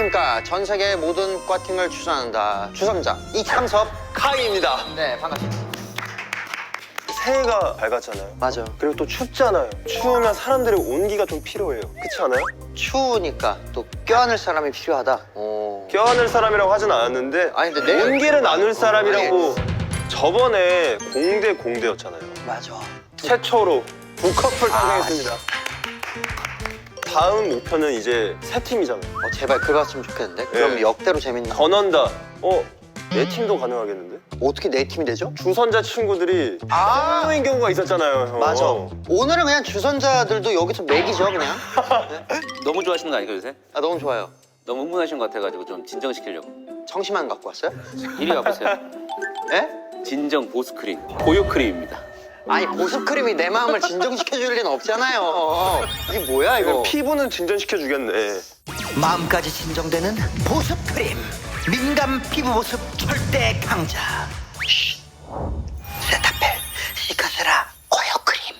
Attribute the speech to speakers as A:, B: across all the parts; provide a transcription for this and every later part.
A: 안녕하십니까. 전 세계 모든 꽈팅을 추천한다. 주선자 이창섭
B: 카이입니다.
A: 네, 반갑습니다.
B: 새해가 밝았잖아요.
A: 맞아.
B: 그리고 또 춥잖아요. 추우면 사람들의 온기가 좀 필요해요. 그렇지 않아요?
A: 추우니까 또 껴안을 사람이 필요하다.
B: 껴안을 사람이라고 하진 않았는데
A: 아니, 근데 내
B: 온기를 나눌 사람이라고 저번에 공대였잖아요.
A: 맞아.
B: 최초로 부커플 탄생했습니다. 다음 목표는 이제 새 팀이잖아요.
A: 제발 그랬으면 좋겠는데. 그럼
B: 네.
A: 역대로 재밌나?
B: 전원다. 내 팀도 가능하겠는데?
A: 어떻게 내 팀이 되죠?
B: 주선자 친구들이 성노인 경우가 있었잖아요. 형.
A: 맞아. 오늘은 그냥 주선자들도 여기서 맥이죠, 그냥.
C: 너무 좋아하시는 거 아니에요, 요새?
A: 아, 너무 좋아요.
C: 너무 흥분하신 것 같아가지고 좀 진정시키려고.
A: 청심환 갖고 왔어요?
C: 이리 와보세요.
A: 예?
C: 진정 보습크림, 고유크림입니다.
A: 아니, 보습크림이 내 마음을 진정시켜줄 리는 없잖아요. 이게 뭐야, 이거?
B: 피부는 진전시켜 주겠네.
D: 마음까지 진정되는 보습크림 민감 피부 보습 절대 강자 세타펠 시카세라 고요크림.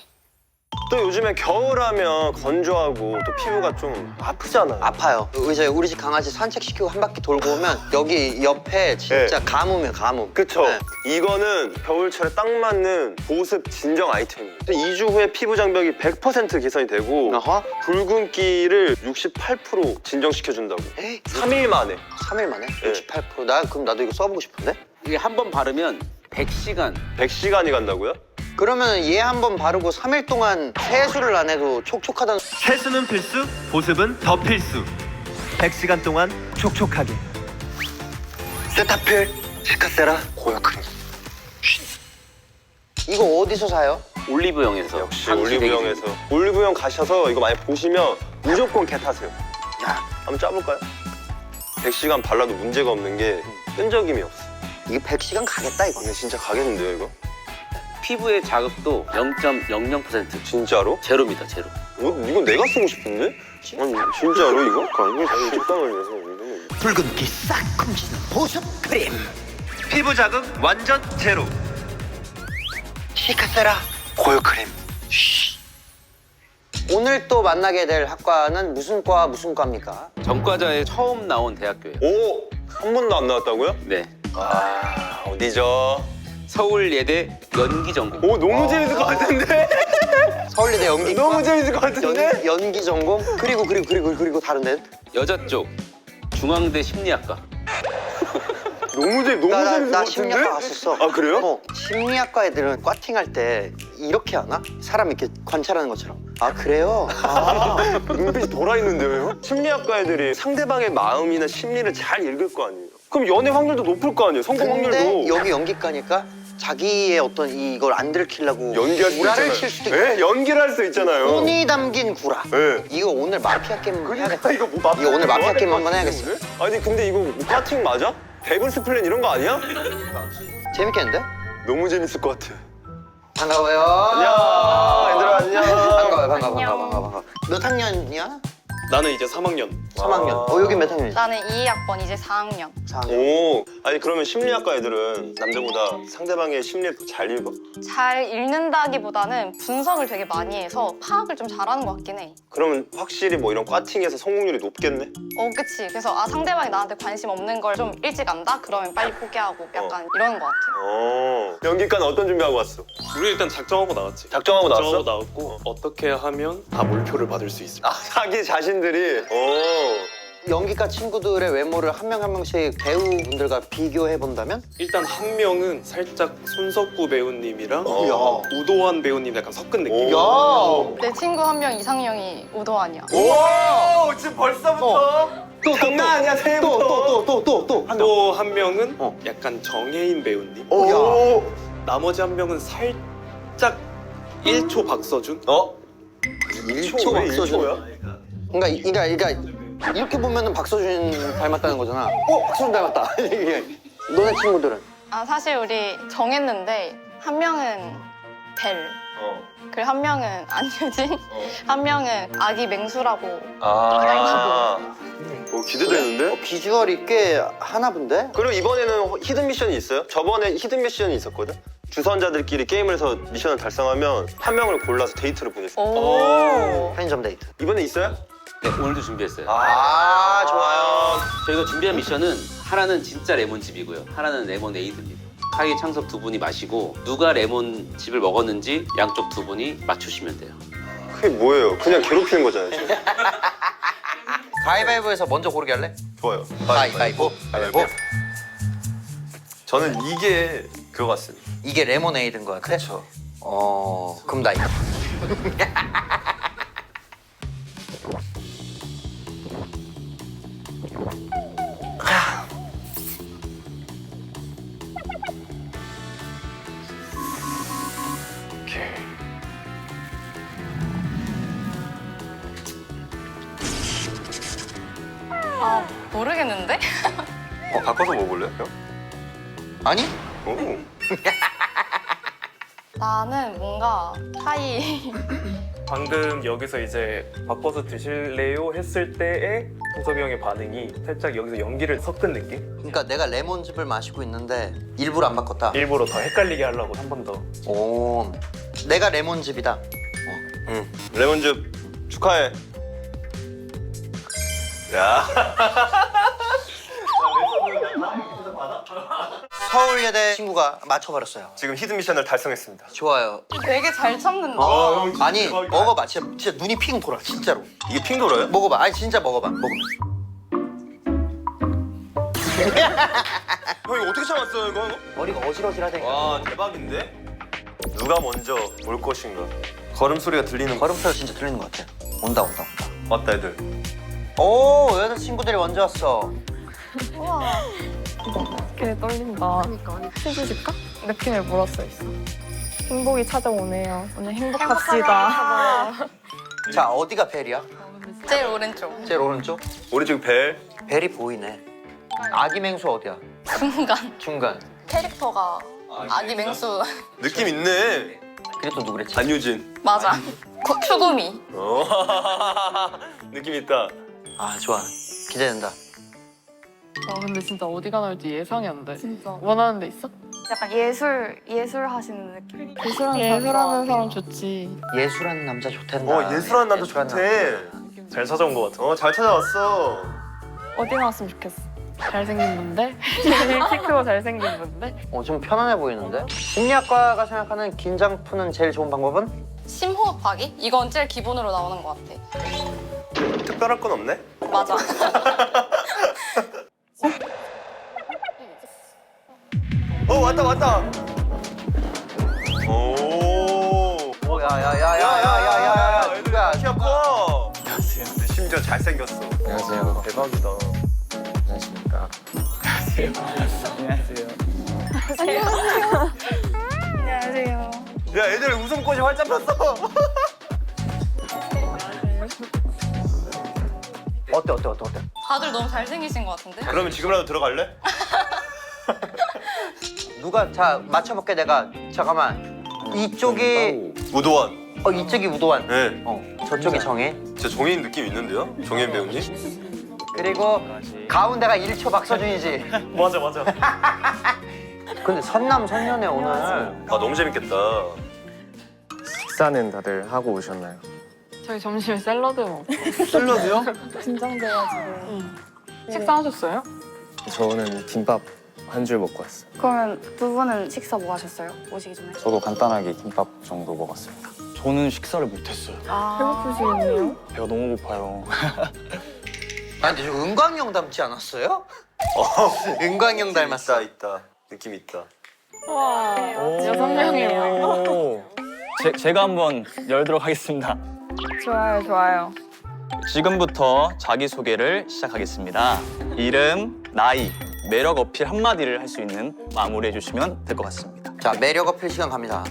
B: 또 요즘에 겨울하면 건조하고 또 피부가 좀 아프잖아요.
A: 아파요. 이제 우리 집 강아지 산책시키고 한 바퀴 돌고 오면 여기 옆에 진짜
B: 네.
A: 가뭄이에요, 가뭄.
B: 그쵸?
A: 네.
B: 이거는 겨울철에 딱 맞는 보습 진정 아이템이에요. 2주 후에 피부 장벽이 100% 개선이 되고
A: 어허.
B: 붉은기를 68% 진정시켜준다고.
A: 에이,
B: 3일 만에.
A: 3일 만에?
B: 네.
A: 68%? 그럼 나도 이거 써보고 싶은데?
C: 이게 한 번 바르면 100시간.
B: 100시간이 간다고요?
A: 그러면 얘 한 번 바르고 3일 동안 세수를 안 해도 촉촉하다는.
E: 세수는 필수, 보습은 더 필수. 100시간 동안 촉촉하게.
A: 세타필 시카세라 고요크림. 이거 어디서 사요?
C: 올리브영에서.
B: 역시
C: 당시
B: 올리브영에서. 올리브영 가셔서 이거 많이 보시면 무조건 개 타세요.
A: 야,
B: 한번 짜볼까요? 100시간 발라도 문제가 없는 게 끈적임이 없어.
A: 이게 100시간 가겠다, 이거.
B: 근데 진짜 가겠는데요, 이거?
C: 피부의 자극도 0.00%.
B: 진짜로?
C: 제로입니다, 제로.
B: 이거 내가 쓰고 싶은데? 아니, 진짜로 이거? 아니, 잠깐만요.
D: 붉은기 싹 훔치는 보습크림
E: 피부 자극 완전 제로.
D: 시카세라 고요크림.
A: 오늘 또 만나게 될 학과는 무슨 과입니까?
C: 전과자에 처음 나온 대학교예요.
B: 오! 한 번도 안 나왔다고요?
C: 네.
B: 아, 어디죠?
C: 서울예대 연기전공.
B: 오, 너무 재밌을 것 같은데?
A: 서울예대 연기과?
B: 너무 재밌을 것 같은데?
A: 연기 전공? 그리고 다른 데는?
C: 여자 쪽 중앙대 심리학과.
B: 너무 재밌을 것 같은데?
A: 나 심리학과 갔었어.
B: 아, 그래요?
A: 심리학과 애들은 꽈팅할 때 이렇게 하나? 사람 이렇게 관찰하는 것처럼. 아, 그래요? 아.
B: 눈빛이 돌아있는데요? 심리학과 애들이 상대방의 마음이나 심리를 잘 읽을 거 아니에요? 그럼 연애 확률도 높을 거 아니에요? 성공
A: 근데
B: 확률도.
A: 여기 연기과니까 자기의 어떤 이걸 안 들키려고
B: 연기할 수
A: 구라를
B: 있잖아요.
A: 칠 수도 있고.
B: 네, 연기를 할 수 있잖아요.
A: 혼이 담긴 구라.
B: 네.
A: 이거 오늘 마피아 게임 해야겠다.
B: 이거 뭐 마피아
A: 이거 오늘 마피아
B: 뭐
A: 게임
B: 하는
A: 한번
B: 거
A: 해야겠어.
B: 같은데? 아니 근데 이거 뭐 까팅 맞아? 데블스 플랜 이런 거 아니야?
A: 재밌겠는데?
B: 너무 재밌을 것 같아.
A: 반가워요.
B: 안녕. 얘들아 안녕.
A: 반가워. 몇 학년이야?
F: 나는 이제 3학년.
A: 3학년. 여기 몇 학년이지?
G: 나는 2학번 이제 4학년.
A: 4학년.
B: 오, 아니 그러면 심리학과 애들은 남자보다 상대방의 심리를 더 잘 읽어?
G: 잘 읽는다기보다는 분석을 되게 많이 해서 파악을 좀 잘하는 것 같긴 해.
B: 그러면 확실히 뭐 이런 과팅에서 성공률이 높겠네?
G: 그치. 그래서 상대방이 나한테 관심 없는 걸 좀 일찍 안다? 그러면 빨리 포기하고 약간 이러는 것 같아.
B: 연기과는 어떤 준비하고 왔어?
F: 우리 일단 작정하고 나왔지.
B: 작정하고 나왔어?
F: 작정하고 나왔고 어떻게 하면 다 몰표를 받을 수 있을까?
B: 아, 자기 자신들이?
A: 연기과 친구들의 외모를 한 명 한 명씩 배우분들과 비교해 본다면?
F: 일단 한 명은 살짝 손석구 배우님이랑
B: 야.
F: 우도환 배우님 약간 섞은 느낌.
G: 내 친구 한 명 이상형이 우도환이야.
B: 오, 지금 벌써부터? 장난 아니야, 새해부터.
A: 또.
F: 또 한 명은 약간 정혜인 배우님.
B: 오.
F: 나머지 한 명은 살짝 1초 박서준.
A: 1초 박서준. 그러니까 이렇게 보면은 박서준 닮았다는 거잖아. 박서준 닮았다. 이게. 너네 친구들은?
G: 사실 우리 정했는데 한 명은 벨, 그리고 한 명은 안유진, 한 명은 아기 맹수라고.
B: 기대되는데?
A: 비주얼이 꽤 하나 본데?
B: 그리고 이번에는 히든 미션이 있어요? 저번에 히든 미션이 있었거든? 주선자들끼리 게임을 해서 미션을 달성하면 한 명을 골라서 데이트를 보냈어.
G: 오.
A: 편의점 데이트.
B: 이번에 있어요?
C: 네, 오늘도 준비했어요.
A: 아, 좋아요.
C: 저희가 준비한 미션은 하나는 진짜 레몬즙이고요. 하나는 레모네이드입니다. 카이 창섭 두 분이 마시고 누가 레몬즙을 먹었는지 양쪽 두 분이 맞추시면 돼요.
B: 그게 뭐예요? 그냥 괴롭히는 거잖아요, 지금.
A: 가위바위보에서 먼저 고르게 할래?
B: 좋아요.
A: 가위바위보. 가위바위보.
B: 저는 이게 그거 같습니다.
A: 이게 레모네이드인 것 같아?
B: 그렇죠.
A: 그럼 나 이거.
G: 아, 모르겠는데?
B: 바꿔서 먹을래요, 형?
A: 아니?
B: 오.
G: 나는 뭔가 카이
F: 방금 여기서 이제 바꿔서 드실래요 했을 때의 동섭이 형의 반응이 살짝 여기서 연기를 섞은 느낌?
A: 그러니까 내가 레몬즙을 마시고 있는데 일부러 안 바꿨다.
F: 일부러 더 헷갈리게 하려고 한 번 더.
A: 오, 내가 레몬즙이다.
B: 응. 레몬즙 축하해. 야.
A: 서울예대 친구가 맞춰버렸어요.
B: 지금 히든 미션을 달성했습니다.
A: 좋아요.
G: 되게 잘 참는다.
B: 형 진짜
A: 아니,
B: 대박이다.
A: 먹어봐. 진짜 눈이 핑 돌아. 진짜로.
B: 이게 핑 돌아요?
A: 먹어봐. 아니, 진짜 먹어봐. 먹어봐.
B: 형 이거 어떻게 참았어요, 이거?
A: 머리가 어질어질하다니까.
B: 와, 대박인데? 누가 먼저 올 것인가? 걸음 소리가 들리는 거.
A: 걸음소리 진짜 들리는 것 같아. 온다.
B: 맞다, 애들.
A: 오, 여자친구들이 먼저 왔어.
G: 우와.
H: 꽤 떨린다. 해주실까? 느낌을 물었어 있어. 행복이 찾아오네요. 오늘 행복합시다.
A: 자, 어디가 벨이야?
G: 제일 오른쪽.
A: 제일 오른쪽?
B: 오른쪽 벨.
A: 벨이 보이네. 아기 맹수 어디야?
G: 중간.
A: 중간.
G: 캐릭터가 아기 맹수.
B: 느낌 있네.
A: 그리고 또 누구랬지?
B: 안유진.
G: 맞아. 추구미.
B: 느낌 있다.
A: 아, 좋아. 기대된다.
H: 근데 진짜 어디가 나올지 예상이 안 돼. 진짜. 원하는 데 있어?
I: 약간 예술 하시는 느낌.
H: 예술하는 사람 좋지.
A: 예술하는 남자 좋댄다.
B: 예술하는 남자
A: 예술하는
B: 좋대.
F: 잘 찾아온 것 같아.
B: 잘 찾아왔어.
H: 어디 나왔으면 좋겠어. 잘생긴 분들? 키 크고 잘생긴 분들?
A: 좀 편안해 보이는데? 심리학과가 생각하는 긴장 푸는 제일 좋은 방법은?
G: 심호흡하기? 이건 제일 기본으로 나오는 것 같아.
B: 특별할 건 없네?
G: 맞아.
B: 왔다. 오.
A: 야야야야야야야야 누구야?
B: 키가 커. 심지어 잘생겼어.
J: 안녕하세요.
B: 대박이다.
J: 안녕하십니까.
I: 안녕하세요.
B: 야, 애들 웃음꽃이 활짝 폈어.
A: 어때?
G: 다들 너무 잘생기신 것 같은데?
B: 그러면 지금이라도 들어갈래?
A: 누가 자 맞춰볼게 내가. 잠깐만. 이쪽이
B: 우도원.
A: 이쪽이 우도환.
B: 네.
A: 저쪽이 정혜.
B: 진짜 종인 느낌 있는데요? 종인 배우님?
A: 그리고 가운데가 1초 박서준이지.
F: 맞아.
A: 근데 선남 선녀네 오늘.
B: 너무 재밌겠다.
J: 식사는 다들 하고 오셨나요?
H: 저희 점심에 샐러드 먹고.
B: 샐러드요?
H: 긴장돼가지고. 식사하셨어요?
J: 저는 김밥 한 줄 먹고 왔어요.
I: 그러면 두 분은 식사 뭐 하셨어요? 오시기 전에?
K: 저도 간단하게 김밥 정도 먹었습니다. 저는 식사를 못했어요.
H: 배고프시겠네요?
K: 배가 너무 고파요.
A: 아니 근데 저 은광형 닮지 않았어요? 은광형 닮았어.
B: 있다. 느낌 있다.
H: 와, 6명이에요.
K: 제가 한번 열도록 하겠습니다.
H: 좋아요.
K: 지금부터 자기소개를 시작하겠습니다. 이름, 나이, 매력 어필 한마디를 할 수 있는 마무리해 주시면 될 것 같습니다.
A: 자 매력 어필 시간 갑니다.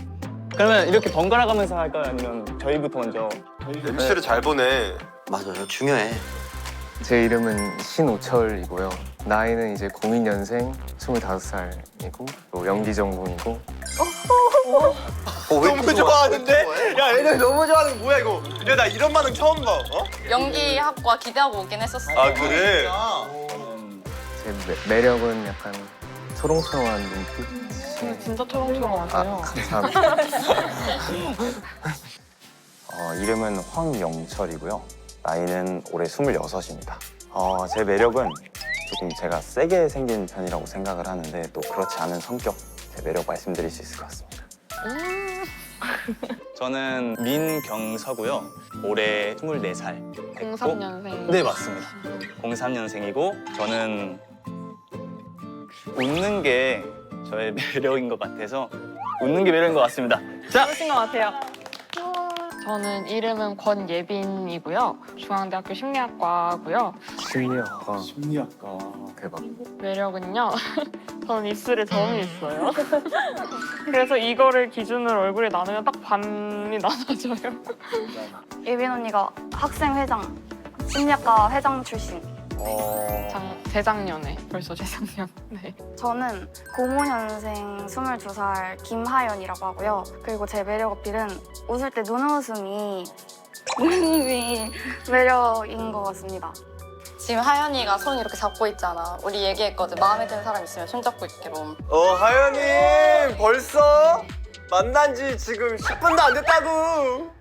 K: 그러면 이렇게 번갈아 가면서 할까요? 아니면 저희부터 먼저?
B: MC를 잘 보내.
A: 맞아요. 중요해.
J: 제 이름은 신오철이고요. 나이는 이제 02년생 25살이고 또 연기 전공이고
B: 너무 좋아하는데? 야, 애들 너무 좋아하는 거 뭐야 이거? 야, 나 이런 반응 처음 봐.
G: 연기학과 기대하고 오긴 했었어.
B: 아, 그래?
J: 제 매력은 약간 초롱초롱한 눈빛.
H: 진짜 초롱초롱하세요.
J: 감사합니다.
K: 이름은 황영철이고요.
L: 나이는 올해 26입니다. 제 매력은 조금 제가 세게 생긴 편이라고 생각을 하는데 또 그렇지 않은 성격, 제 매력 말씀드릴 수 있을 것 같습니다.
K: 저는 민경서고요. 올해 24살.
H: 03년생.
K: 네, 맞습니다. 03년생이고 저는 웃는 게 저의 매력인 것 같아서 웃는 게 매력인 것 같습니다. 자,
H: 그러신 것 같아요. 저는 이름은 권예빈이고요. 중앙대학교 심리학과고요.
J: 심리학과. 대박.
H: 매력은요. 저는 입술에 점이 있어요. 그래서 이거를 기준으로 얼굴에 나누면 딱 반이 나눠져요.
I: 예빈 언니가 학생 회장, 심리학과 회장 출신.
H: 재작년에, 벌써 재작년. 네.
I: 저는 05년생 22살 김하연이라고 하고요. 그리고 제 매력 어필은 웃을 때 눈웃음이 매력인 것 같습니다.
G: 지금 하연이가 손 이렇게 잡고 있잖아. 우리 얘기했거든. 마음에 드는 사람 있으면 손 잡고 있기로.
B: 하연님 벌써 만난 지 지금 10분도 안 됐다고.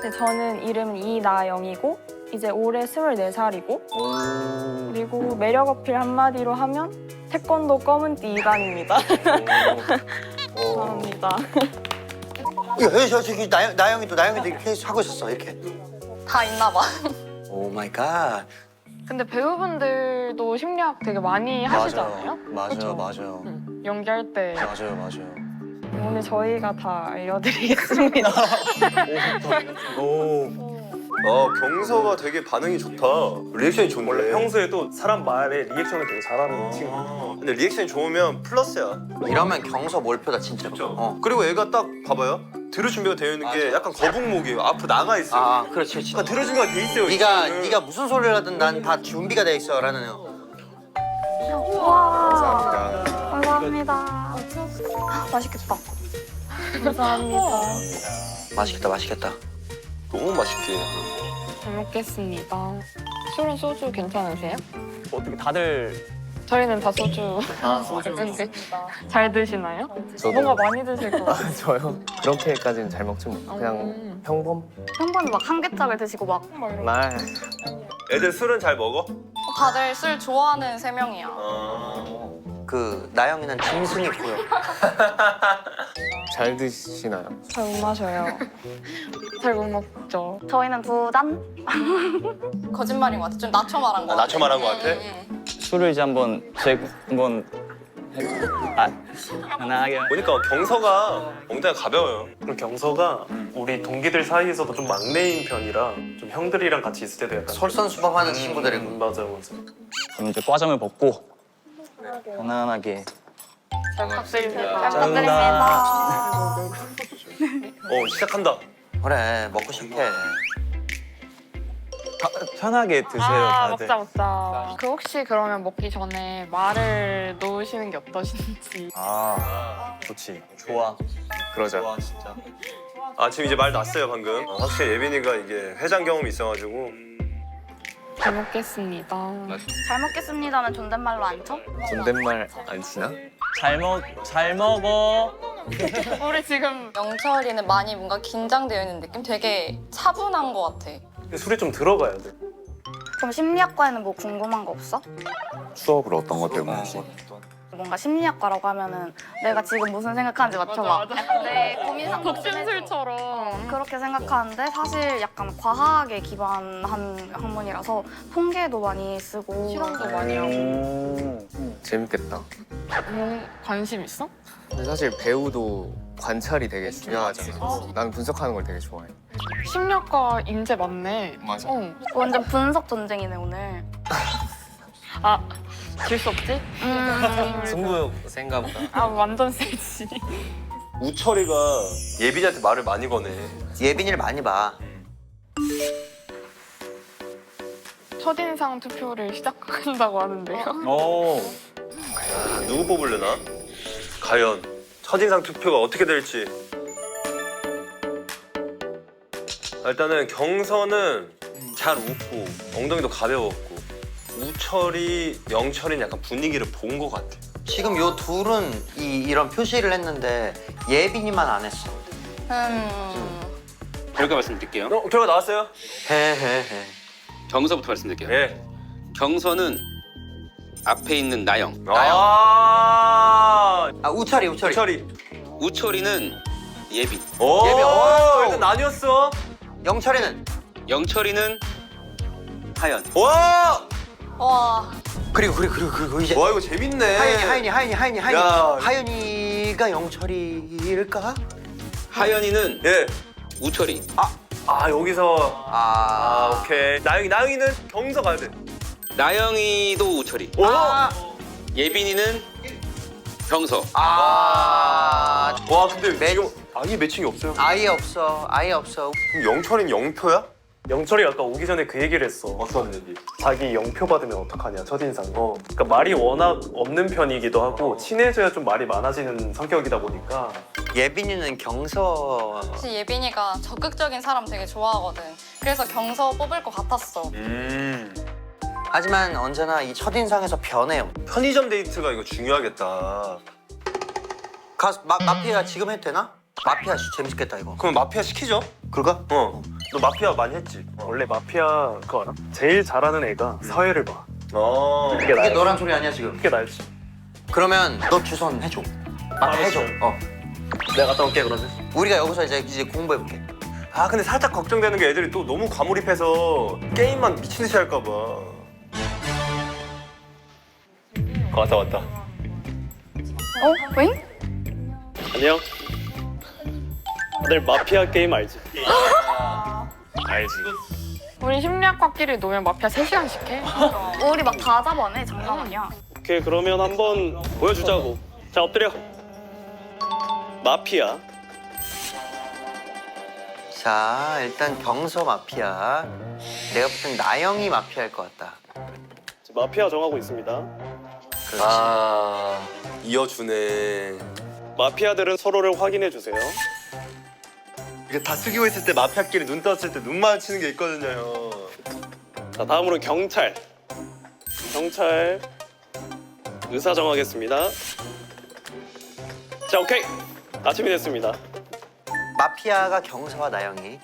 H: 네, 저는 이름은 이나영이고 이제 올해 24살이고 그리고 매력 어필 한마디로 하면 태권도 검은띠 2단입니다. 감사합니다.
A: 저기 나영이도 이렇게 하고 있었어 이렇게.
G: 다 있나 봐.
A: 오 마이 갓.
H: 근데 배우분들도 심리학 되게 많이 하시잖아요?
L: 맞아요, 맞아요.
H: 연기할 때
L: 맞아요.
H: 오늘 저희가 다 알려드리겠습니다.
B: 경서가 되게 반응이 좋다. 리액션이 좋네.
F: 원래 평소에도 사람 말에 리액션을 되게 잘하는 친구.
B: 근데 리액션이 좋으면 플러스야.
A: 이러면 경서 몰표다 진짜로.
B: 그리고 애가 딱 봐봐요. 들을 준비가 되어 있는 게 약간 거북목이에요. 앞으로 나가 있어요.
A: 아 그렇지.
B: 약간 들을 준비가 돼 있어요.
A: 네가 무슨 소리를 하든 난 다 준비가 돼 있어라는.
I: 와, 감사합니다. 맛있겠다.
H: 감사합니다.
A: 맛있겠다.
B: 너무 맛있게.
H: 잘 먹겠습니다. 술은 소주 괜찮으세요?
K: 어떻게 다들
H: 저희는 다 소주. 근데 잘 드시나요?
J: 저도.
H: 뭔가 많이 드실 것 같아요.
J: 저요? 그렇게까지는 잘 먹지 못. 그냥 평범?
I: 평범히 막 한 개짝을 드시고 막
J: 말.
B: 애들 술은 잘 먹어?
G: 다들 술 좋아하는 3명이야.
A: 그 나영이는 짐승이 보여.
J: 잘 드시나요?
H: 잘 못 마셔요. 잘 못 먹죠.
I: 저희는 2잔?
G: 거짓말인 것 같아. 좀 낮춰 말한 것 같아.
B: 낮춰 말한 것 같아?
K: 술을 이제 한번 편하게.
B: 보니까 경서가 엉덩이가 가벼워요.
F: 그리고 경서가 우리 동기들 사이에서도 좀 막내인 편이라 좀 형들이랑 같이 있을 때도 약간
A: 솔선수범하는 친구들이고.
F: 맞아.
K: 그럼 이제 과점을 벗고 편안하게.
H: 잘 부탁드립니다.
I: 부탁드립니다.
B: 시작한다.
A: 그래 먹고 시작해.
K: 편하게 드세요, 다들.
H: 먹자. 그 혹시 그러면 먹기 전에 말을 놓으시는 게 어떠신지.
L: 좋지.
K: 좋아.
J: 그러자.
K: 좋아, 진짜.
B: 지금 이제 말 났어요 방금. 확실히 예빈이가 이게 회장 경험이 있어가지고.
H: 잘 먹겠습니다.
I: 잘 먹겠습니다는 존댓말로 안 쳐?
J: 존댓말 안 치나?
K: 잘 먹어.
H: 우리 지금
G: 영철이는 많이 뭔가 긴장되어 있는 느낌? 되게 차분한 것 같아.
F: 근데 술이 좀 들어가야 돼.
I: 그럼 심리학과에는 뭐 궁금한 거 없어?
L: 수업을 어떤 것 때문에 하지?
I: 뭔가 심리학과라고 하면은 내가 지금 무슨 생각하는지 맞춰봐. 내 고민 상담
H: 독심술처럼.
I: 그렇게 생각하는데 사실 약간 과학에 기반한 학문이라서 통계도 많이 쓰고
H: 실험도 많이 하고.
J: 재밌겠다.
H: 관심 있어?
J: 근데 사실 배우도 관찰이 되게 중요하잖아. 나는 분석하는 걸 되게 좋아해.
H: 심리학과 인재 많네.
J: 맞아.
I: 완전 분석 전쟁이네 오늘.
H: 질 수 없지?
J: 승부 센가 보다.
H: 완전 세지.
B: 우철이가 예빈이한테 말을 많이 거네.
A: 예빈이를 많이 봐.
H: 첫인상 투표를 시작한다고 하는데요.
B: 누구 뽑으려나? 과연 첫인상 투표가 어떻게 될지. 일단은 경서는 잘 웃고 엉덩이도 가벼웠고 우철이, 영철이는 약간 분위기를 본 것 같아.
A: 지금 요 둘은 이런 표시를 했는데 예빈이만 안 했어.
C: 결과 말씀드릴게요.
B: 결과 나왔어요?
A: 해.
C: 경서부터 말씀드릴게요.
B: 예.
C: 경서는 앞에 있는 나영.
B: 아,
A: 우철이.
C: 우철이는 예빈.
B: 오,
A: 예비,
B: 일단 나뉘었어.
A: 영철이는
C: 영철이는 하연.
B: 와,
G: 와.
A: 그리고 이제
B: 와 이거 재밌네.
A: 하연이.
B: 야.
A: 하연이가 영철이일까?
C: 하연이는
B: 예.
C: 우철이.
B: 아 여기서 오케이. 나영이는 경서 가야 돼.
C: 나영이도 우철이.
B: 오.
C: 예빈이는 경서.
B: 와 근데 지금 아예 매칭이 없어요.
A: 아예 없어.
B: 그럼 영철이는 영표야?
F: 영철이 아까 오기 전에 그 얘기를 했어.
B: 어떤 얘기?
F: 자기 영표 받으면 어떡하냐, 첫인상. 그러니까 말이 워낙 없는 편이기도 하고 친해져야 좀 말이 많아지는 성격이다 보니까.
A: 예빈이는 경서.
G: 혹시 예빈이가 적극적인 사람 되게 좋아하거든. 그래서 경서 뽑을 것 같았어.
A: 하지만 언제나 이 첫인상에서 변해요.
B: 편의점 데이트가 이거 중요하겠다.
A: 가서 마피아 지금 해도 되나? 마피아 재밌겠다 이거.
B: 그럼 마피아 시키죠?
A: 그럴까?
B: 너 마피아 많이 했지?
F: 원래 마피아 그거 알아? 제일 잘하는 애가 사회를 봐. 그게
A: 그게
F: 나야.
A: 너란 소리 아니야 지금?
F: 그게 나였지.
A: 그러면 너 주선 해줘. 마피아 해줘.
F: 내가 갔다 올게 그러면.
A: 우리가 여기서 이제 공부해볼게.
B: 아 근데 살짝 걱정되는 게 애들이 또 너무 과몰입해서 게임만 미친 듯이 할까 봐. 왔다.
I: 응?
F: 안녕. 다들 마피아 게임 알지? 알지.
H: 우리 심리학과끼리 놀면 마피아 3시간씩 해.
I: 우리 막 다 잡아내. 장난 아니야.
F: 오케이, 그러면 한번 보여주자고. 자, 엎드려. 마피아.
A: 자 일단 경서 마피아. 내가 볼 땐 나영이 마피아일 것 같다.
F: 마피아 정하고 있습니다.
A: 그렇지.
B: 이어주네.
F: 마피아들은 서로를 확인해 주세요.
B: 이게 다 숙이고 있을 때 마피아끼리 눈 떴을 때 눈 마주치는 게 있거든요.
F: 자, 다음으로 경찰. 경찰 의사 정하겠습니다. 자, 오케이. 아침이 됐습니다.
A: 마피아가 경서와 나영이.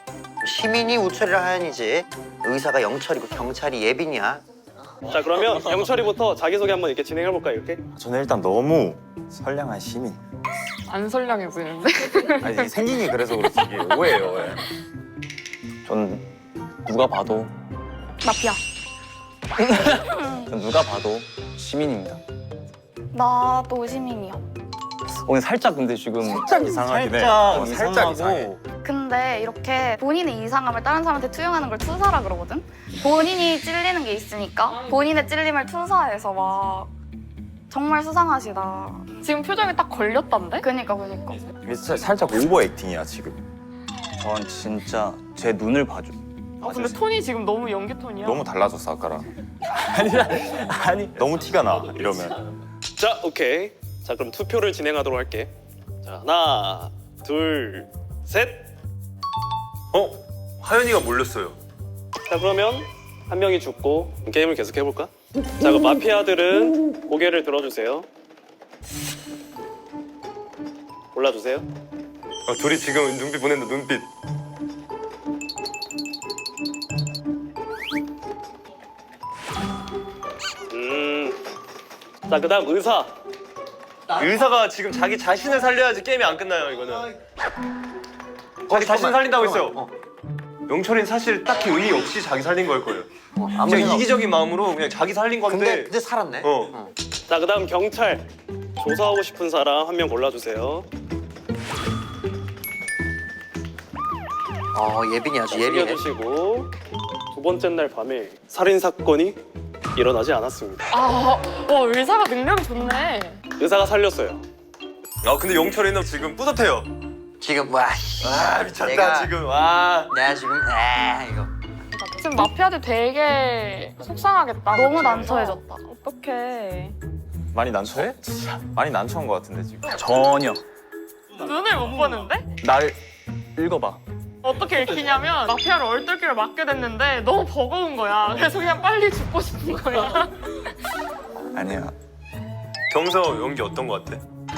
A: 시민이 우철이랑 하연이지. 의사가 영철이고 경찰이 예빈이야.
F: 자, 그러면 영철이부터 자기소개 한번 이렇게 진행해볼까요, 이렇게?
L: 저는 일단 너무 선량한 시민.
H: 안 선량해 보이는데?
L: 아니 생긴 게 그래서 그렇지 이게 오해예요. 예. 전 누가 봐도
I: 마피아.
K: 전 누가 봐도 시민입니다.
I: 나도 시민이야.
K: 오늘 살짝 근데 지금
L: 살짝 이상하긴 해. 살짝 이상해.
I: 근데 이렇게 본인의 이상함을 다른 사람한테 투영하는 걸 투사라 그러거든? 본인이 찔리는 게 있으니까 본인의 찔림을 투사해서 막 정말 수상하시다.
H: 지금 표정이 딱 걸렸단데?
I: 그니까.
L: 이게 살짝 오버 액팅이야 지금.
K: 전 진짜 제 눈을 봐줘.
H: 근데 톤이 지금 너무 연기 톤이야.
L: 너무 달라졌어 아까랑. 아니 너무 티가 나 이러면.
F: 자, 오케이. 자, 그럼 투표를 진행하도록 할게. 자, 하나, 둘, 셋.
B: 하연이가 몰렸어요.
F: 자, 그러면 한 명이 죽고 게임을 계속 해볼까? 자, 그럼 마피아들은 고개를 들어주세요. 골라주세요.
B: 둘이 지금 눈빛 보낸다, 눈빛.
F: 자, 그 다음 의사.
B: 의사가 지금 자기 자신을 살려야지 게임이 안 끝나요, 이거는. 자기 자신 살린다고 했어요. 영철이는 사실 딱히 의미 없이 자기 살린 걸 거예요. 그냥 이기적인 마음으로 그냥 자기 살린 건데.
A: 근데 살았네.
F: 자, 그 다음 경찰. 조사하고 싶은 사람 한 명 골라주세요.
A: 예빈이 아주 예리해.
F: 챙겨주시고 두 번째 날 밤에 살인 사건이 일어나지 않았습니다.
H: 와, 의사가 능력이 좋네.
F: 의사가 살렸어요.
B: 근데 영철이는 지금 뿌듯해요.
A: 지금
B: 미쳤다
A: 내가-
B: 지금.
A: 내가 지금 이거.
H: 지금 마피아들 되게 속상하겠다.
I: 너무 난처해졌다.
H: 어떡해.
L: 많이 난처해? 많이 난처한 것 같은데 지금.
K: 전혀.
H: 눈을 못 보는데?
K: 날 읽어봐.
H: 어떻게 읽히냐면 마피아를 얼떨결에 맞게 됐는데 너무 버거운 거야. 그래서 그냥 빨리 죽고 싶은 거야.
L: 아니야.
B: 경서 연기 어떤 거 같아?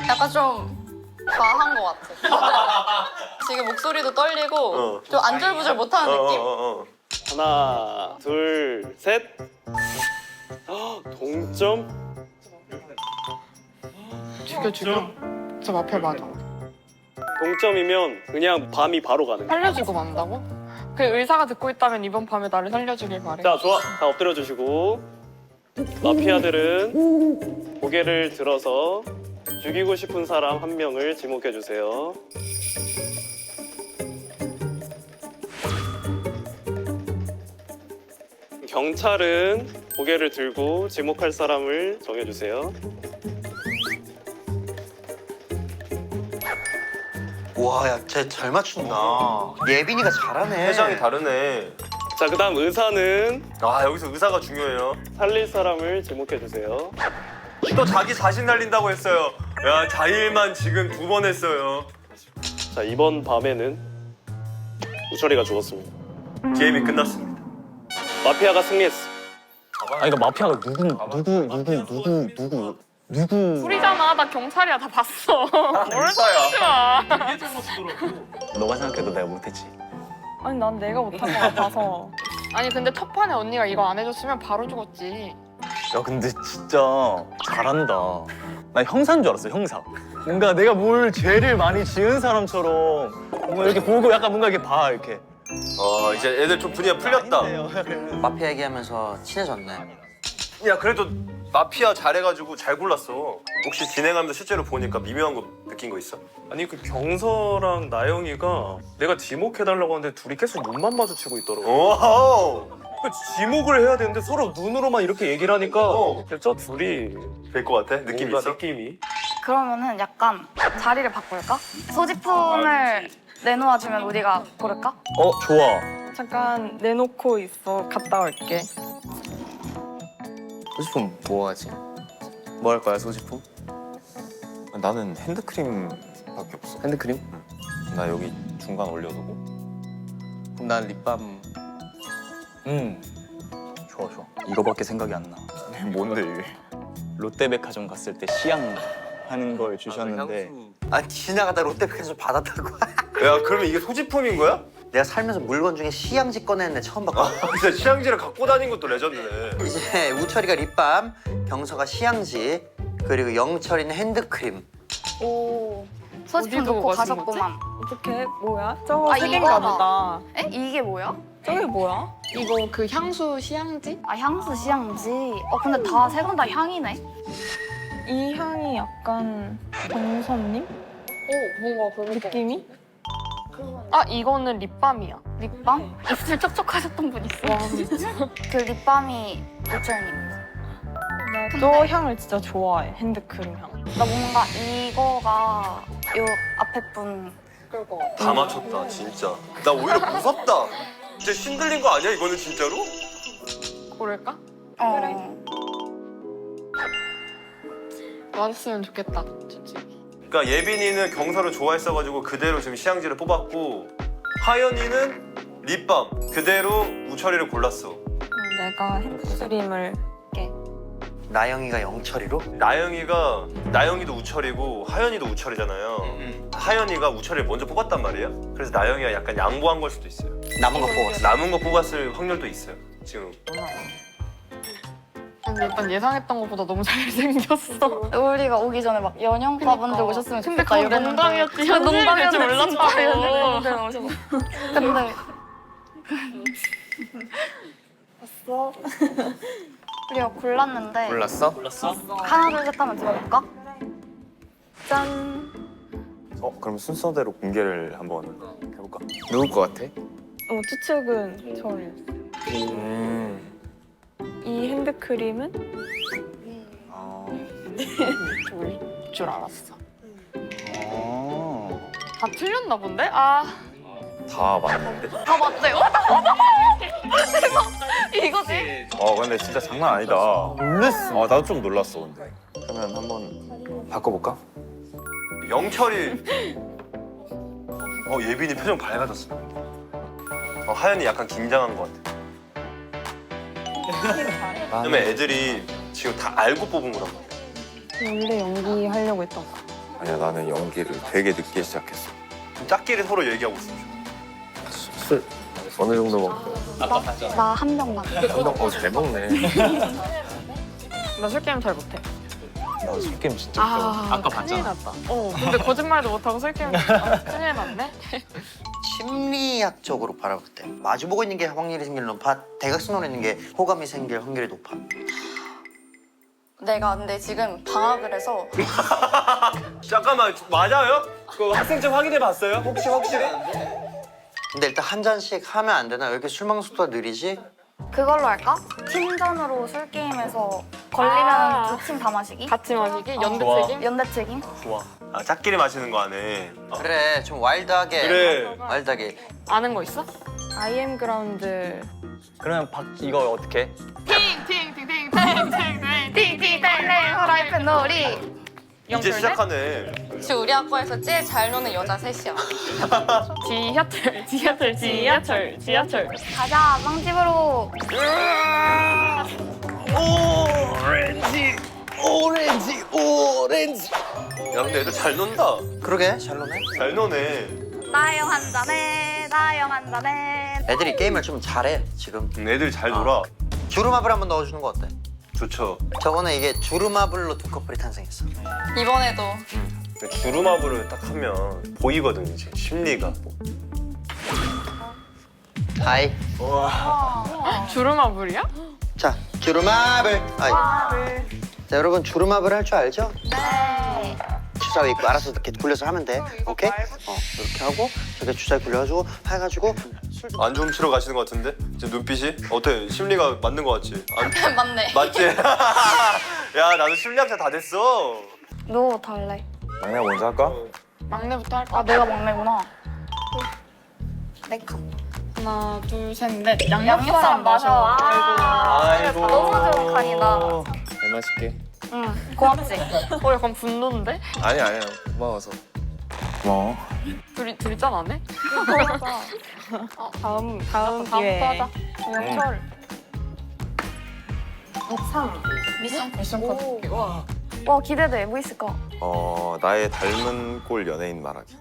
G: 약간 좀 과한 것 같아. 지금 목소리도 떨리고 좀 안절부절 못하는 느낌?
F: 하나, 둘, 셋. 동점.
M: 죽여. 저 마피아 맞아.
F: 동점이면 그냥 밤이 바로 가는 거야.
M: 살려주고 만다고? 그 의사가 듣고 있다면 이번 밤에 나를 살려주길 바래.
F: 자, 좋아. 다 엎드려 주시고. 마피아들은 고개를 들어서 죽이고 싶은 사람 한 명을 지목해 주세요. 경찰은 고개를 들고 지목할 사람을 정해 주세요.
A: 와, 야, 쟤 잘 맞춘다. 예빈이가 잘하네.
B: 회장이 다르네.
F: 자, 그다음 의사는
B: 아, 여기서 의사가 중요해요.
F: 살릴 사람을 지목해 주세요.
B: 또 자기 자신 날린다고 했어요. 야, 자일만 지금 2번 했어요.
F: 자, 이번 밤에는 우철이가 죽었습니다.
B: 게임이 끝났습니다.
F: 마피아가 승리했어.
K: 아니, 그러니까 마피아가 누구?
M: 풀이잖아. 나 경찰이야. 다 봤어. 뭘
B: 의사야.
M: 찾지 마.
K: 너가 생각해도 내가 못했지.
H: 아니 난 내가 못한 것 같아서.
M: 아니 근데 첫 판에 언니가 이거 안 해줬으면 바로 죽었지.
K: 야, 근데 진짜 잘한다. 나 형사인 줄 알았어, 형사. 뭔가 내가 뭘 죄를 많이 지은 사람처럼 뭔가 이렇게 보고 약간 뭔가 이렇게 봐, 이렇게.
B: 이제 애들 좀 분위기가 풀렸다.
A: 마피아 얘기하면서 친해졌네.
B: 야, 그래도 마피아 잘해가지고 잘 골랐어. 혹시 진행하면서 실제로 보니까 미묘한 거 느낀 거 있어?
F: 아니 그 경서랑 나영이가 내가 지목해달라고 하는데 둘이 계속 눈만 마주치고 있더라고.
B: 오!
F: 그 지목을 해야 되는데 서로 눈으로만 이렇게 얘기를 하니까 저 둘이
B: 될 것 같아? 느낌
F: 뭔가
B: 있어?
F: 느낌이.
I: 그러면은 약간 자리를 바꿀까? 소지품을 내놓아주면 우리가 고를까?
K: 좋아.
H: 잠깐 내놓고 있어. 갔다 올게.
J: 소지품 뭐 하지? 뭐 할 거야 소지품?
L: 나는 핸드크림밖에 없어.
J: 핸드크림?
L: 나 여기 중간 올려두고.
J: 그럼 난 립밤.
K: 좋아. 이거밖에 생각이 안 나.
L: 뭔데 이게?
K: 롯데백화점 갔을 때 시향 하는 걸 주셨는데
A: 아, 지나가다 롯데백화점 받았다고.
B: 야, 그러면 이게 소지품인 거야?
A: 내가 살면서 물건 중에 시향지 꺼내는 애 처음 봤거든.
B: 진짜 취향지를 갖고 다닌 것도 레전드네.
A: 이제 우철이가 립밤, 경서가 시향지, 그리고 영철이는 핸드크림.
I: 오. 소지품
M: 어디로
I: 놓고
M: 가신
I: 가셨구만.
H: 어떻게? 뭐야? 저거 세 개인가
I: 이거다.
H: 보다.
I: 에? 이게 뭐야?
H: 저게 뭐야?
M: 이거 그 향수 시향지?
I: 아, 향수 시향지. 근데 다 세 분 다 향이네.
H: 이 향이 약간 경선님
M: 뭔가 그런
H: 느낌이?
M: 아 이거는 립밤이야.
I: 립밤? 입술 촉촉하셨던 분 있어.
M: 와 진짜.
I: 그 립밤이 우철님.
H: 나 저 향을 진짜 좋아해. 핸드크림 향.
I: 나 뭔가 이거가 요 앞에 분.
B: 다 맞췄다, 진짜. 나 오히려 무섭다. 진짜 신들린 거 아니야, 이거는 진짜로?
M: 고를까?
I: 그래.
M: 맞았으면 좋겠다. 솔직히.
B: 그러니까 예빈이는 경서를 좋아했어가지고 그대로 지금 시향지를 뽑았고 하연이는 립밤 그대로 우철이를 골랐어.
H: 내가 핸드크림을
A: 나영이가 영철이로?
B: 나영이도 우철이고 하연이도 우철이잖아요. 하연이가 우철이를 먼저 뽑았단 말이에요. 그래서 나영이가 약간 양보한 걸 수도 있어요.
A: 남은 거 뽑았어.
B: 남은 거 뽑았을 확률도 있어요. 지금.
M: 근데 일단 예상했던 것보다 너무 잘생겼어.
I: 우리가 오기 전에 막 연영과분들 오셨으면
M: 근데
I: 좋겠다.
M: 그거
I: 이랬는데.
M: 농담이었지.
I: 그거 농담이었는데
M: 몰랐다고.
I: 진짜 연영과분들 오셔서. 근데 봤어? 우리가 골랐는데
J: 몰랐어?
I: 하나 둘 셋 하면 들어볼까?
H: 짠.
L: 그럼 순서대로 공개를 한번 해볼까?
J: 누굴 것 같아?
H: 추측은 저예요. 이 핸드크림은
M: 줄 알았어.
K: 아.
M: 다 틀렸나 본데? 아.
L: 다 맞는데?
I: 다 맞대요? 대박! 이거지?
L: 근데 진짜 장난 아니다. 놀랬어. 나도 좀 놀랐어, 근데. 그러면 한번 바꿔볼까?
B: 영철이. 예빈이 표정 밝아졌어. 하연이 약간 긴장한 것 같아. 왜냐면 애들이 지금 다 알고 뽑은 거란 말이야.
H: 원래 연기하려고 했던 거.
L: 아니야, 나는 연기를 되게 늦게 시작했어.
B: 짝끼리 서로 얘기하고 있어.
J: 어느 정도 먹고?
I: 나 한 명만.
J: 잘 먹네.
M: 나 술게임 잘 못해.
K: 나 술게임 진짜
M: 아까 큰일 났다. 근데 거짓말도 못하고 술게임 했다. 큰일 났네.
A: 심리학적으로 바라볼 때 마주보고 있는 게 확률이 생길 높아? 대각선으로 있는 게 호감이 생길 확률이 높아?
G: 내가 근데 지금 방학을 해서
B: 잠깐만 맞아요? 그 학생증 확인해 봤어요? 혹시 확실해?
A: 근데 일단 한 잔씩 하면 안 되나? 왜 이렇게 술 먹는 속도가 느리지?
I: 그걸로 할까? 팀전으로 술 게임에서 걸리면 두 팀 다 마시기?
M: 같이 마시기? 연대
K: 좋아.
M: 책임?
I: 연대 책임?
K: 좋아.
B: 아 짝끼리 마시는 거 안해.
A: 그래 좀 와일드하게.
B: 그래.
A: 와일드하게.
M: 아는 거 있어?
H: IM 그라운드
K: 그러면 이거 어떻게?
I: 팅팅땡땡 후라이팬 놀이.
B: 이제 시작하네.
G: 지금 우리 학과에서 제일 잘 노는 여자 셋이야.
M: 지하철.
I: 가자 빵집으로.
B: 오렌지. 야 근데 애들 잘 논다.
A: 그러게 잘 노네.
B: 잘 노네.
I: 나영 한 잔에 나영 한 잔에.
A: 애들이 게임을 좀 잘해 지금.
B: 애들 잘 놀아.
A: 주루마블 한번 넣어주는 거 어때?
B: 좋죠.
A: 저번에 이게 주루마블로 두 커플이 탄생했어.
G: 이번에도
B: 주루마블을 딱 하면 보이거든 이제 심리가.
A: 하이.
M: 주루마블이야?
A: 자 주루마블. 아이. 자 여러분 주루마블 할 줄 알죠?
I: 네.
A: 주사위 있고 알아서 이렇게 굴려서 하면 돼. 오케이? 이렇게 하고 저기 주사위 굴려가지고 해가지고
B: 안 좋은 치러 가시는 것 같은데? 지금 눈빛이? 어때? 심리가 맞는 것 같지?
G: 맞네.
B: 맞지? 야 나도 심리학자 다 됐어.
I: 누구부터 할래?
L: 막내가 먼저 할까?
M: 막내부터 할까?
I: 아 내가 막내구나. 내 컵.
M: 하나, 둘, 셋, 넷.
I: 양념쌈 마셔.
K: 아이고.
I: 너무 좋은 칸이다.
J: 잘 마실게.
I: 응 고맙지.
M: 약간 분노인데?
J: 아니야. 고마워서.
L: 고마워.
M: 둘이 짠 안 해?
H: 다음
M: 다음부터
H: 기회에
M: 하자.
H: 영철
M: 미션 코드.
I: 와 기대돼. 뭐 있을까?
L: 나의 닮은 꼴 연예인 말하기.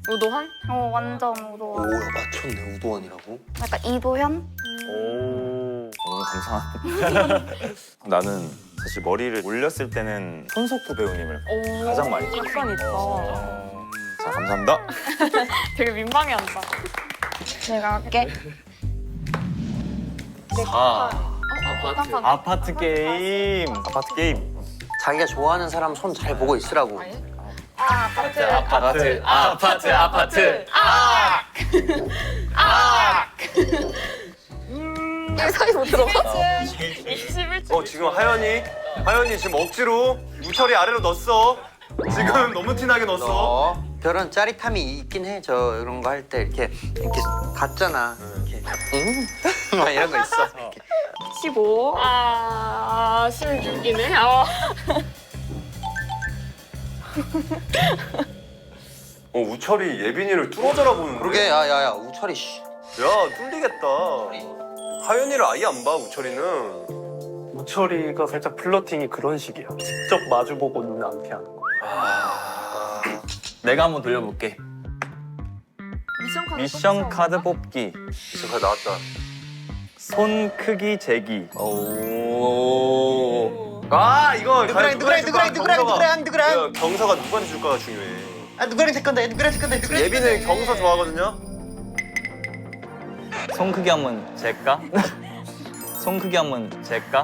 M: 우도환?
I: 완전 우도현.
A: 오야 맞췄네 우도원이라고?
I: 약간 이도현?
L: 너무 감사합니다. 나는 사실 머리를 올렸을 때는 손석구 배우님을 가장 많이 봤어요.
M: 약간 있다.
L: 자, 감사합니다.
M: 되게 민망해한다.
I: 내가 할게.
K: 아파트 게임.
L: 아파트 게임.
A: 자기가 좋아하는 사람 손 잘 보고 있으라고.
K: 아파트.
I: 이 사이 못 들어가?
M: 21초.
B: 지금 하연이 지금 억지로 우철이 아래로 넣었어. 지금 너무 티나게 넣었어.
A: 그런 짜릿함이 있긴 해. 저 이런 거 할 때 이렇게 갔잖아. 이렇게 막 이런 거 있어. 이렇게.
M: 15. 16이네.
B: 우철이 예빈이를 뚫어져라 보는데.
A: 그러게 야야야 우철이 씨.
B: 야 뚫리겠다. 하연이를 아예 안 봐 우철이는.
F: 우철이가 살짝 플러팅이 그런 식이야. 직접 마주보고 눈을 안 피하는 거.
K: 내가 한번 돌려볼게. 미션 카드 뽑기.
B: 미션 카드 나왔다.
K: 손 크기 재기.
B: 아 이거
A: 누구랑
B: 경서가 누구한테 줄까가 중요해.
A: 누구랑 될 건데
B: 예빈은 경서 좋아하거든요.
J: 손 크기 한번 잴까? 손 크기 한번 잴까?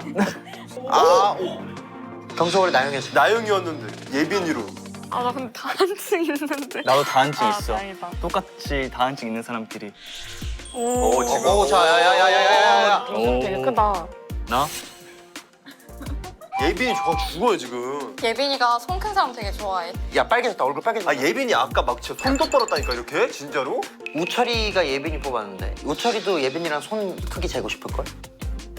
A: 경서월이 나영이었어.
B: 나영이었는데 예빈이로.
M: 나 근데 다한증 있는데.
J: 나도 다한증 있어.
M: 다행이다.
J: 똑같이 다한증 있는 사람끼리.
A: 자 야야야야야야.
M: 되게 크다.
J: 나?
B: 예빈이 저거 죽어요 지금.
G: 예빈이가 손 큰 사람 되게 좋아해.
A: 야 빨개졌다 얼굴 빨개졌다.
B: 예빈이 아까 막 진짜 손 똑바랐다니까 이렇게 진짜로?
A: 우철이가 예빈이 뽑았는데 우철이도 예빈이랑 손 크기 재고 싶을걸?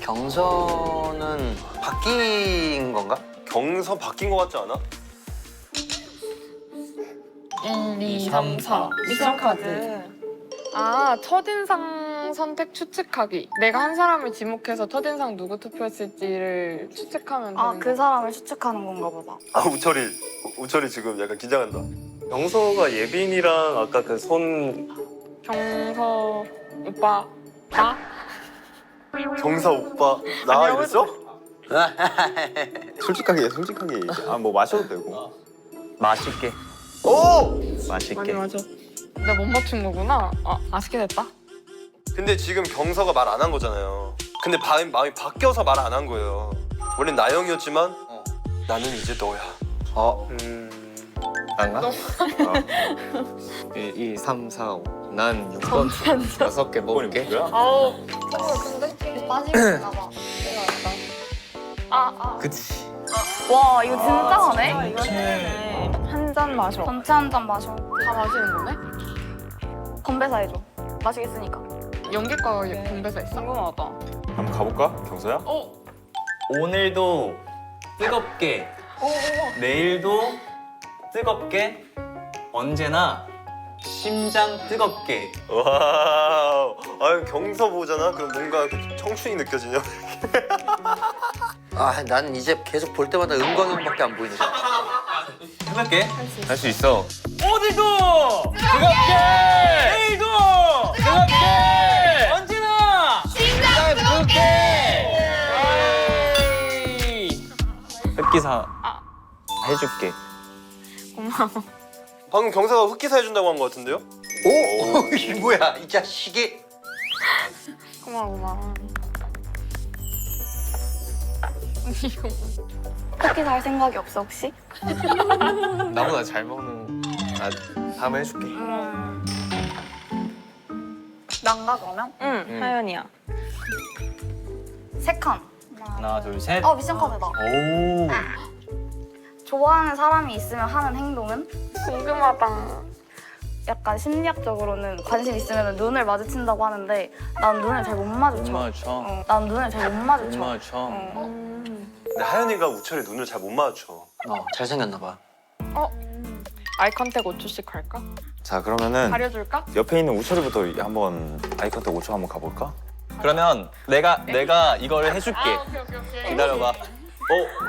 A: 경서는 바뀐 건가?
B: 경서 바뀐 거 같지 않아?
M: 1, 2, 3, 4. 미션 카드. 첫인상 선택 추측하기. 내가 한 사람을 지목해서 첫인상 누구 투표했을지를 추측하면 되는
I: 그 사람을 추측하는 건가 보다.
B: 우철이 지금 약간 긴장한다.
F: 영서가 예빈이랑 아까 그 손
M: 경서 오빠 나?
B: 경사 오빠 나 이랬어?
L: 솔직하게 뭐 마셔도 되고.
K: 맛있게.
B: 오!
K: 맛있게.
M: 맞아. 내가 못 맞춘 거구나. 아, 아쉽게 됐다.
B: 근데 지금 경서가 말 안 한 거잖아요. 근데 마음이 바뀌어서 말 안 한 거예요. 원래 나영이었지만 나는 이제 너야.
J: 안가? 1, 2, 3, 4, 5. 난 6번 6개 먹을게.
M: 아우.
I: 빠지겠나 봐.
J: 그치.
I: 와 이거 진짜 하네?
H: 한 잔 마셔.
I: 전체 한 잔 마셔.
M: 다 마시는 거네?
I: 건배사 해줘. 마시겠으니까.
M: 연기과 공배사 있어?
H: 궁금하다.
L: 한번 가볼까, 경서야?
K: 오늘도 뜨겁게. 내일도 뜨겁게. 언제나 심장 뜨겁게.
B: 와우. 아유 경서 보잖아. 그럼 뭔가 그 청춘이 느껴지냐?
A: 아, 나는 이제 계속 볼 때마다 은광형밖에 안 보이네.
K: 해볼게.
L: 할 수 있어.
K: 오늘도 뜨겁게. 내일도 뜨겁게. 언제나 심장 뜨겁게.
J: 흑기사 해줄게.
M: 고마워.
B: 방금 경서가 흑기사 해준다고 한 거 같은데요?
A: 오, 이게 뭐야, 이 자식이.
M: 고마워. 이거
I: 커피 살 생각이 없어 혹시?
J: 나보다 잘 먹는. 아, 다음에 해줄게.
I: 난가 그러면?
H: 응, 하연이야.
I: 3칸.
K: 하나, 둘, 셋.
I: 미션 카드다.
K: 오.
I: 좋아하는 사람이 있으면 하는 행동은?
M: 궁금하다.
I: 약간 심리학적으로는 관심 있으면 눈을 마주친다고 하는데 난 눈을 잘 못 마주쳐. 난 눈을 잘 못 마주쳐.
B: 근데 하연이가 우철이 눈을 잘 못 마주쳐.
A: 잘생겼나 봐.
M: 아이 컨택 5초씩 할까?
L: 자, 그러면은
M: 가려줄까?
L: 옆에 있는 우철이부터 한번 아이컨택 5초 한번 가볼까?
K: 그러면 내가 이거를 해줄게.
M: 오케이.
K: 기다려봐.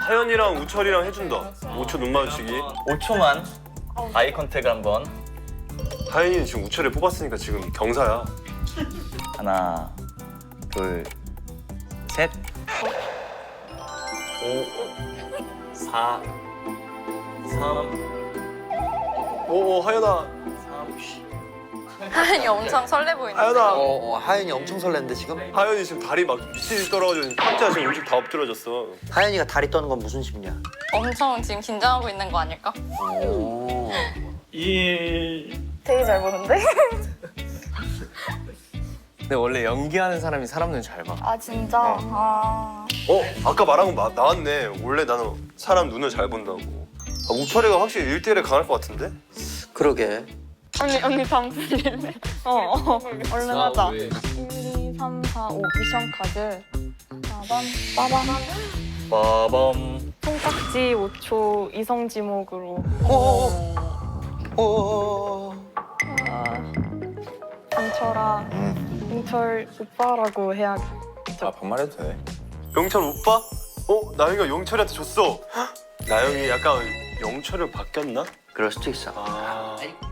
B: 하연이랑 우철이랑 해준다. 5초 눈 마주치기.
K: 5초만 아이 컨택을 한번.
B: 하연이는 지금 우철이 뽑았으니까 지금 경사야.
K: 하나, 둘, 셋. 5, 4, 3.
B: 오 하연아.
G: 하연이 엄청 설레 보이는데.
B: 하연아.
A: 하연이 엄청 설레는데 지금?
B: 하연이 지금 다리 막 미친 듯이 떨어가지고 진짜 지금 음식 다 엎드려졌어.
A: 하연이가 다리 떠는 건 무슨 심리야?
G: 엄청 지금 긴장하고 있는 거 아닐까?
A: 오.
I: 되게 잘 보는데?
J: 근데 원래 연기하는 사람이 사람 눈 잘 봐.
I: 아 진짜?
B: 아까 말한 거 나왔네. 원래 나는 사람 눈을 잘 본다고. 우철이가 확실히 1대1에 강할 것 같은데?
A: 그러게.
M: 언니 다음 풀릴래?
H: 얼른 하자. 1, 2, 3, 4, 5 미션 카드. 빠밤.
K: 빠밤.
H: 손깍지 5초 이성 지목으로. 영철아, 영철 오빠라고 해야겠죠.
L: 반말해도 돼.
B: 영철 오빠? 나영이가 영철이한테 줬어. 나영이 약간 영철이 바뀌었나?
A: 그럴 수도 있어.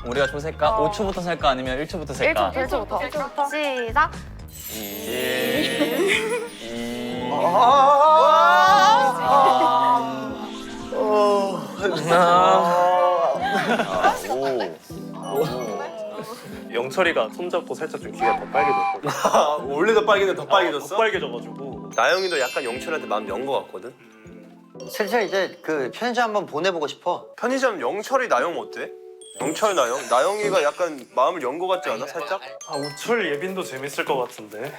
K: 우리가 좀 셀까? 5초부터 셀까? 아니면 1초부터 셀까?
I: 1초부터. 시작.
B: 2.
F: 영철이가 손잡고 살짝 좀 귀가 더 빨개졌거든.
B: 원래 더 빨개졌는데 더 빨개졌어?
F: 더 빨개져가지고.
B: 나영이도 약간 영철이한테 마음 연 거 같거든?
A: 슬슬 이제 그 편의점 한번 보내보고 싶어.
B: 편의점 영철이 나영 어때? 영철 나영? 나영이가 약간 마음을 연 거 같지 않아? 살짝?
F: 우철 예빈도 재밌을 것 같은데.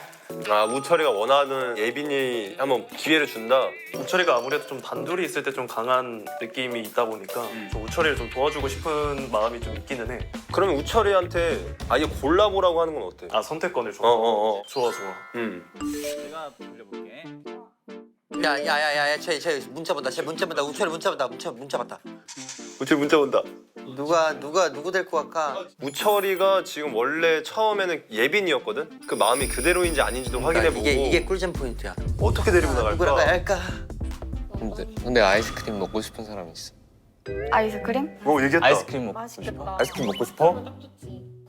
B: 우철이가 원하는 예빈이 한번 기회를 준다?
F: 우철이가 아무래도 좀 단둘이 있을 때 좀 강한 느낌이 있다 보니까 좀 우철이를 좀 도와주고 싶은 마음이 좀 있기는 해.
B: 그러면 우철이한테 아예 골라보라고 하는 건 어때?
F: 선택권을 줘. 좋아.
K: 내가 돌려볼게.
A: 야야야야, 쟤 문자 본다. 쟤 문자 본다. 우철이 문자 본다. 문자 봤다.
B: 우철이 문자 온다.
A: 누구 될 것 같까?
B: 우철이가 지금 원래 처음에는 예빈이었거든? 그 마음이 그대로인지 아닌지도 확인해보고.
A: 이게 꿀잼 포인트야.
B: 어떻게 데리고 나갈까?
A: 누구랑 할까?
J: 근데 아이스크림 먹고 싶은 사람 있어.
I: 아이스크림?
B: 얘기했다.
K: 아이스크림 먹고
H: 맛있겠다.
L: 아이스크림 먹고 싶어?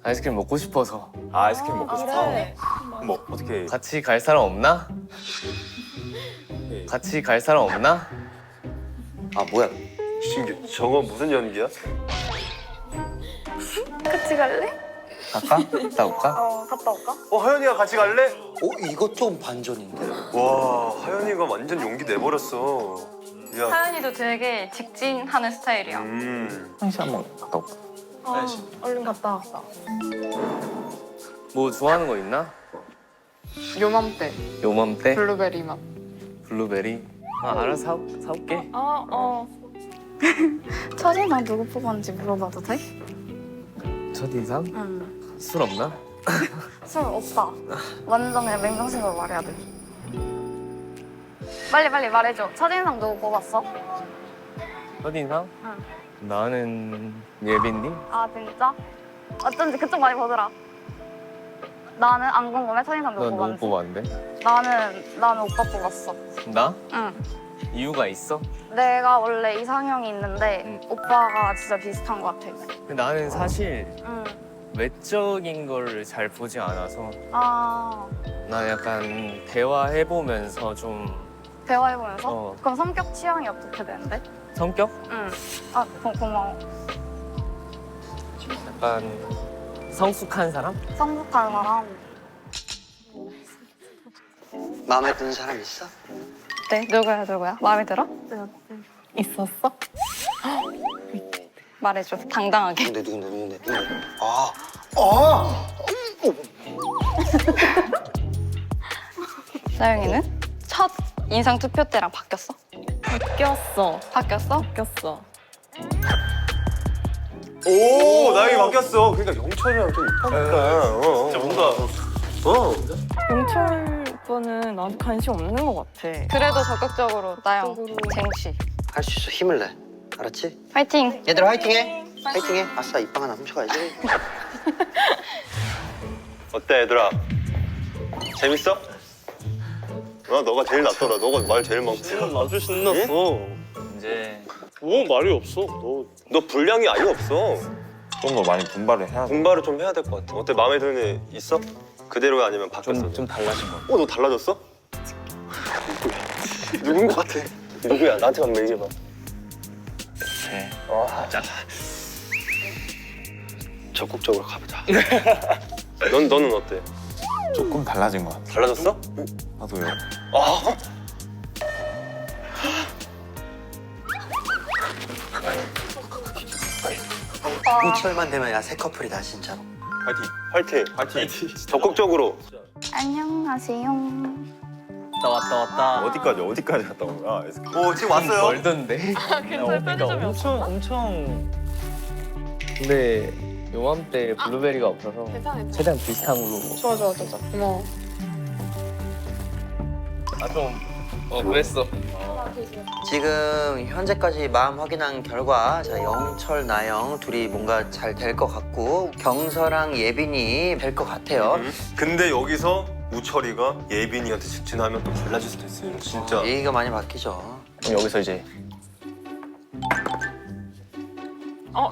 J: 아이스크림 먹고 싶어서.
B: 아이스크림 먹고 싶어.
H: 그래.
B: 뭐 어떻게?
J: 같이 갈 사람 없나? 같이 갈 사람 없나?
A: 아 뭐야?
B: 지금 저거 무슨 연기야?
I: 같이 갈래?
J: 갈까? 갔다 올까?
I: 갔다 올까?
B: 하연이가 같이 갈래?
A: 이거 좀 반전인데.
B: 와, 하연이가 완전 용기 내버렸어. 야.
G: 하연이도 되게 직진하는 스타일이야.
J: 한시 한번 갔다 올까?
M: 얼른 갔다 왔어.
J: 뭐 좋아하는 거 있나?
M: 요맘때
J: 요맘때?
M: 블루베리 맛.
J: 블루베리? 알아서 사올게.
I: 첫인상 누구 뽑았는지 물어봐도 돼?
J: 첫인상?
I: 응.
J: 술 없나?
I: 술 없다. 완전 그냥 맹정신으로 말해야 돼. 빨리 말해줘. 첫인상 누구 뽑았어?
J: 첫인상?
I: 응.
J: 나는 예빈님?
I: 아 진짜? 어쩐지 그쪽 많이 보더라. 나는 안 궁금해. 첫인상 누구
J: 넌 누구
I: 뽑았는지.
J: 뽑았는데?
I: 나는 오빠 뽑았어.
J: 나?
I: 응.
J: 이유가 있어?
I: 내가 원래 이상형이 있는데 오빠가 진짜 비슷한 것 같아.
J: 근데 나는 사실
I: 응.
J: 외적인 걸 잘 보지 않아서
I: 아
J: 나 약간 대화해보면서 좀
I: 대화해보면서? 그럼 성격 취향이 어떻게 되는데?
J: 성격?
I: 응. 아 고마워.
J: 약간 성숙한 사람?
I: 성숙한 사람.
A: 마음에 드는 사람 있어?
G: 네, 누구야? 마음에 들어? 있었어? 말해줘, 당당하게.
A: 누군데?
G: 나영이는 첫 인상 투표 때랑 바뀌었어?
H: 바뀌었어.
G: 바뀌었어?
H: 바뀌었어.
B: 오, 나영이 바뀌었어. 그러니까 영철이랑 좀 이쁘니까. 진짜 뭔가.
H: 영철 오빠는 나한테 관심 없는 것 같아.
G: 그래도 적극적으로 나영 쟁취.
A: 할 수 있어. 힘을 내. 알았지?
G: 파이팅!
A: 얘들아 화이팅해. 화이팅해. 아싸 입방 하나 훔쳐가야지.
B: 어때, 얘들아? 재밌어? 너가 제일 낫더라. 너가 말 제일 많고.
F: 아주 신났어.
B: 이제
F: 말이 없어.
B: 너 분량이 아예 없어.
L: 좀 더 많이 분발을 해야 돼.
B: 분발을 좀 해야 될 것 같아. 어때, 마음에 드는 애 있어? 그대로야 아니면 바뀌었어?
J: 좀 달라진 거 같아.
B: 너 달라졌어? 누구야? 누군 것 같아? 누구야? 나한테 한번 얘기해봐.
J: 네.
B: 자. 적극적으로 가보자. 너는 어때?
L: 조금 달라진 것 같아.
B: 달라졌어?
L: 나도요.
B: 아.
A: 우철만 되면 야 새 커플이다 진짜로.
B: 화이팅! 적극적으로.
I: 안녕하세요.
K: 왔다.
L: 어디까지 갔다 온 거야?
B: 지금 왔어요.
J: 멀던데?
H: 근처에 편의점이 없어.
K: 엄청.
J: 근데 요맘때 블루베리가 없어서
M: 괜찮아.
J: 최대한 비슷한 걸로.
M: 좋아. 고마워.
J: 그랬어.
A: 지금 현재까지 마음 확인한 결과 자 영철, 나영 둘이 뭔가 잘 될 것 같고 경서랑 예빈이 될 것 같아요.
B: 근데 여기서 우철이가 예빈이한테 직진하면 또 달라질 수도 있어요. 진짜.
A: 얘기가 많이 바뀌죠.
K: 그럼 여기서 이제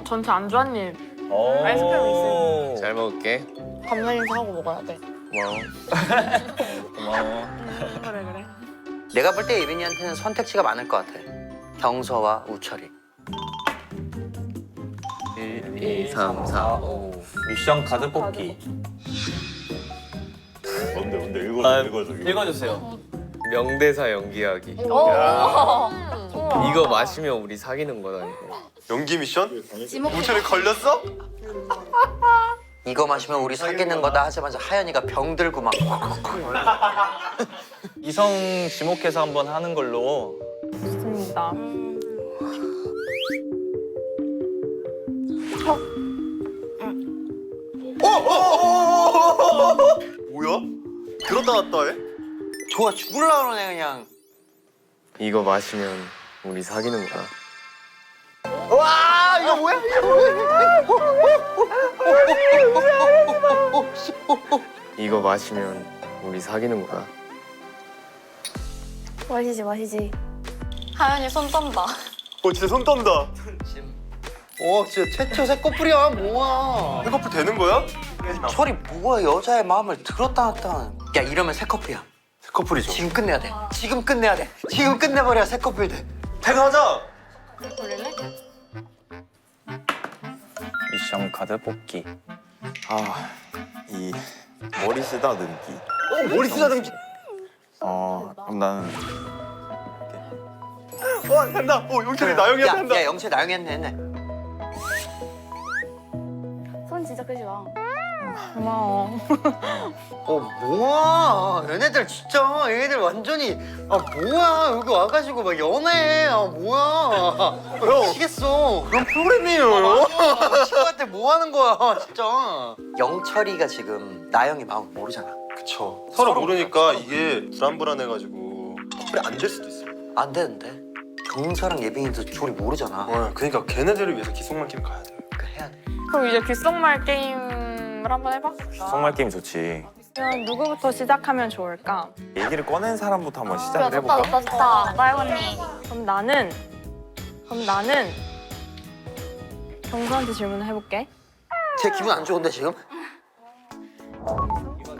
M: 전체 안주한입.
K: 아이스크림
M: 아이스크림 있어요.
J: 잘 먹을게.
M: 감사 인사하고 먹어야 돼.
J: 고마워.
K: 고마워.
M: 그래.
A: 내가 볼 때 예빈이한테는 선택지가 많을 것 같아. 경서와 우철이.
J: 1, 2, 3, 4, 5.
K: 미션 카드 뽑기.
L: 뭔데?
K: 읽어주세요.
J: 명대사 연기하기. 이거 마시면 우리 사귀는 거다 이거.
B: 연기 미션? 우철이 걸렸어?
A: 이거 마시면 우리 사귀는 거다 하자마자 하연이가 병 들고 막
K: 이성 지목해서 한번 하는 걸로.
H: 좋습니다.
B: 뭐야? 들었다 놨다 해?
A: 좋아 죽을라 그러네 그냥.
J: 이거 마시면 우리 사귀는 거다.
A: 와 이거 뭐야?
J: 이거 마시면 우리 사귀는 거다.
I: 마시지.
G: 하연이 손 떤다.
B: 진짜 손 떤다.
A: 진짜 최초 새 커플이야 뭐야?
B: 새 커플 되는 거야?
A: 철이 뭐야 여자의 마음을 들었다 놨다. 야 이러면 새 커플이야.
B: 새 커플이죠.
A: 지금 끝내야 돼. 지금 끝내야 돼. 지금 끝내버려야 새 커플 돼.
B: 퇴근하자.
L: 미션 카드 뽑기. 아, 이 머리 쓰다듬기.
A: 머리 쓰다듬기.
L: 그럼 나는
B: 된다. 영철이 나영이한테 한다.
A: 야 영철 나영이한테 했네.
I: 손 진짜 크지 마.
H: 고마워.
A: 뭐야 얘네들 진짜 얘네들 완전히 뭐야 여기 와가지고 막 연애 뭐야 미치겠어.
B: 그런 프로그램이에요.
A: 친구한테 뭐 하는 거야 진짜. 영철이가 지금 나영이 마음 모르잖아.
B: 그쵸. 서로 모르니까 이게 불안불안해가지고 커플이 안 될 수도 있어요.
A: 안 되는데 경서랑 예빈이도 조리 모르잖아.
B: 그러니까 걔네들을 위해서 기속만큼 가야 돼요.
A: 그 해야 돼.
M: 그럼 이제 귓속말 게임을 한번 해봐.
L: 속말 게임 좋지.
H: 그럼 누구부터 시작하면 좋을까?
L: 얘기를 꺼낸 사람부터 한번 시작을
I: 좋다
L: 해볼까?
I: 좋다 좋다. 나영 언니.
H: 그럼 나는 경서한테 질문을 해볼게.
A: 제 기분 안 좋은데 지금?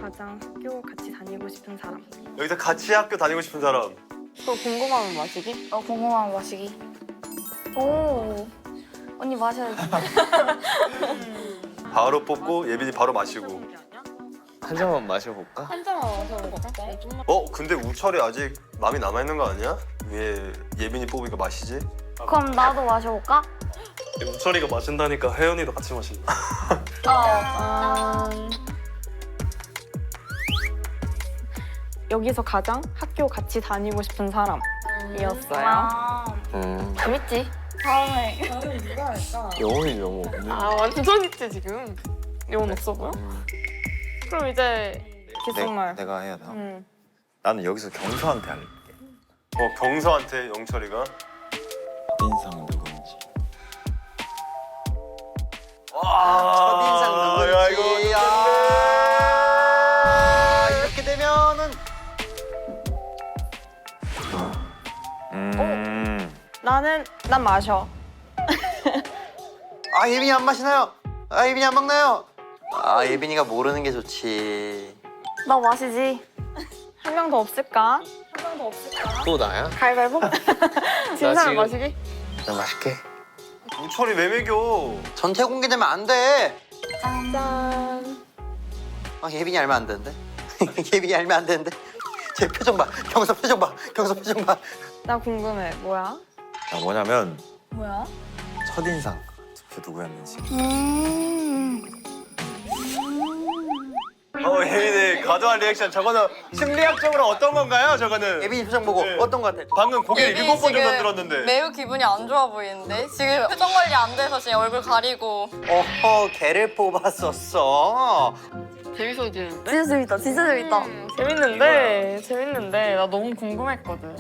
H: 가장 학교 같이 다니고 싶은 사람.
B: 여기서 같이 학교 다니고 싶은 사람.
M: 또 궁금하면 마시기?
I: 궁금한 마시기. 오. 언니 마셔야지.
B: 바로 뽑고 예빈이 바로 마시고.
J: 한 잔만 마셔볼까?
M: 한 잔만 마셔볼까?
B: 근데 우철이 아직 마음이 남아있는 거 아니야? 왜 예빈이 뽑으니까 마시지?
I: 그럼 나도 마셔볼까?
F: 우철이가 마신다니까 혜연이도 같이 마신다.
H: 여기서 가장 학교 같이 다니고 싶은 사람이었어요.
I: 재밌지? 다음에.
J: 영혼이 너무 없네.
M: 완전 있지 지금. 영혼 없어 보여? 그럼 이제 귓속말.
L: 내가 해야 되나? 나는 여기서 경서한테 할게.
B: 경서한테 영철이가.
L: 첫인상은 누구인지.
A: 첫인상 누구지?
B: 야, 이거
A: 이렇게 되면은
H: 난 마셔.
A: 예빈이 안 마시나요? 예빈이 안 먹나요? 예빈이가 모르는 게 좋지.
I: 나 마시지.
H: 한 명 더 없을까?
J: 또 나야?
M: 가위바위보? 진 사람 마시기?
J: 나 마실게.
B: 우철이 왜 매겨?
A: 전체 공개되면 안 돼.
M: 짠.
A: 예빈이 알면 안 되는데. 예빈이 알면 안 되는데. 제 표정 봐. 경서 표정 봐. 경서 표정 봐.
H: 나 궁금해. 뭐야?
L: 뭐냐면
I: 뭐야?
L: 첫인상 투표 누구였는지.
B: 예빈이 가져간 리액션 저거는 심리학적으로 어떤 건가요? 저거는
A: 예빈이 표정 보고 어떤 거 같아?
B: 방금 고개를 7번 정도 들었는데.
G: 매우 기분이 안 좋아 보이는데 지금 표정 관리 안 돼서 지금 얼굴 가리고.
A: 걔를 뽑았었어.
M: 재밌어지는데?
I: 진짜 재밌다. 진짜 재밌다.
M: 재밌는데 나 너무 궁금했거든.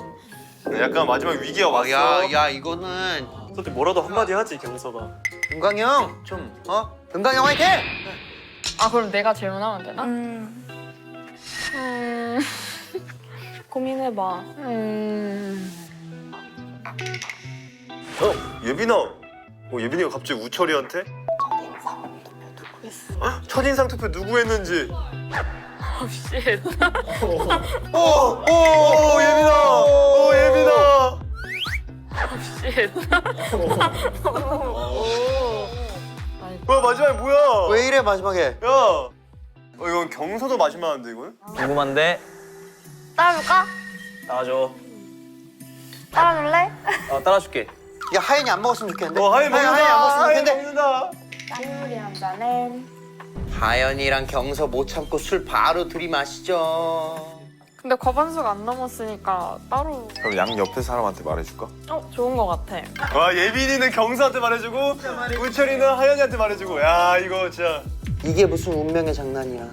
B: 약간 마지막 위기가 왔어.
A: 야 이거는
F: 솔직히 뭐라도 한마디 하지 경서가.
A: 은광이 형 좀 은광이 형 화이팅!
M: 그럼 내가 질문하면 되나?
H: 고민해봐.
B: 예빈아. 예빈이가 갑자기 우철이한테? 첫인상 투표 누구 했는지.
M: 쉣.
B: 예빈아. 예빈아.
M: 쉣.
B: 마지막에 뭐야?
A: 왜 이래 마지막에?
B: 야. 이건 경서도 마시면 안 돼, 이건?
J: 궁금한데?
I: 따라줄까?
J: 따라줘.
I: 따라줄래?
J: 따라줄게.
A: 야 하연이 안 먹었으면 좋겠는데.
B: 하연이 먹는다.
A: 하연이 안 먹었으면 좋겠는데.
B: 먹는다.
H: 짠물이 한 잔에.
A: 하연이랑 경서 못 참고 술 바로 들이마시죠.
M: 근데 과반수가 안 넘었으니까 따로.
L: 그럼 양 옆에 사람한테 말해줄까?
H: 좋은 거 같아.
B: 예빈이는 경서한테 말해주고 우철이는 하연이한테 말해주고. 야, 이거 진짜.
A: 이게 무슨 운명의 장난이야.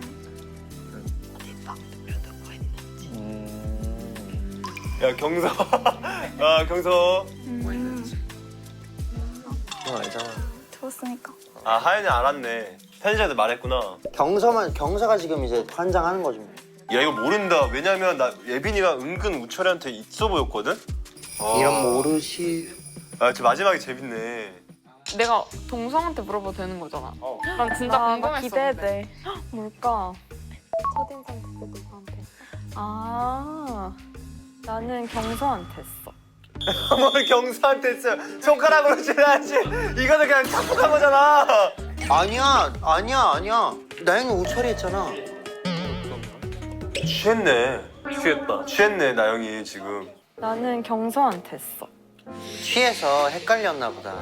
B: 야, 경서. 경서.
J: 너 알잖아.
I: 좋았으니까.
B: 하연이 알았네. 편의점한테 말했구나.
A: 경서가 지금 이제 환장하는 거지 뭐.
B: 야, 이거 모른다. 왜냐면 나 예빈이가 은근 우철이한테 있어 보였거든?
A: 이런 모르시.
B: 저 마지막에 재밌네.
M: 내가 동성한테 물어봐도 되는 거잖아. 난 진짜
H: 나
M: 궁금했어.
H: 기대돼. 헉, 뭘까? 첫인상 투표 누구한테 했어? 아, 나는 경서한테 했어.
B: 뭘 경수한테 했어요? 손가락으로 찔러야지. 이거는 그냥 착복한 거잖아.
A: 아니야. 나영이 우철이 했잖아.
B: 취했네. 취했네 나영이 지금.
H: 나는 경서한테 했어.
A: 취해서 헷갈렸나 보다.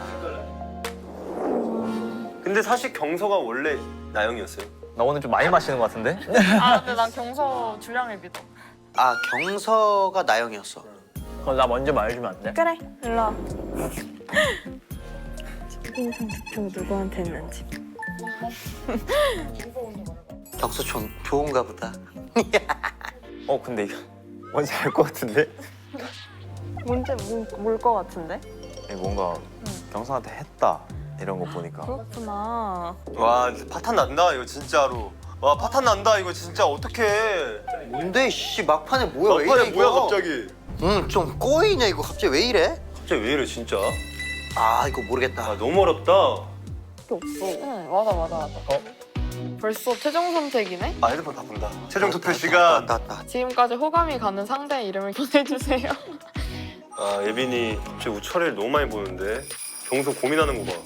B: 근데 사실 경서가 원래 나영이었어요.
K: 나 오늘 좀 많이 마시는 것 같은데?
M: 아 근데 난 경서 주량을 믿어.
A: 아, 경서가 나영이었어.
K: 그럼 나 먼저 말해주면 안 돼?
H: 그래, 일로 와. 첫인상 투표 누구한테 했는지.
A: 경서 좋은가 보다.
K: 근데 이거 뭔지 알 것 같은데?
H: 뭘것 같은데?
L: 뭔가 경서한테 했다 이런 거 보니까
H: 그렇구나.
B: 와 파탄 난다 이거 진짜로. 와 파탄 난다 이거 진짜 어떡해.
A: 뭔데 씨 막판에 뭐야? 왜
B: 막판에
A: 이래,
B: 뭐야
A: 이거?
B: 갑자기.
A: 좀 꼬이네 이거. 갑자기 왜 이래?
B: 갑자기 왜 이래 진짜.
A: 아, 이거 모르겠다.
B: 아 너무 어렵다.
M: 응 맞아. 벌써 최종 선택이네?
B: 아 핸드폰 다 본다. 최종 투표 시간.
A: 왔다.
M: 지금까지 호감이 가는 상대의 이름을 보내주세요.
B: 아 예빈이 제 우철이를 너무 많이 보는데. 경서 고민하는 거 봐.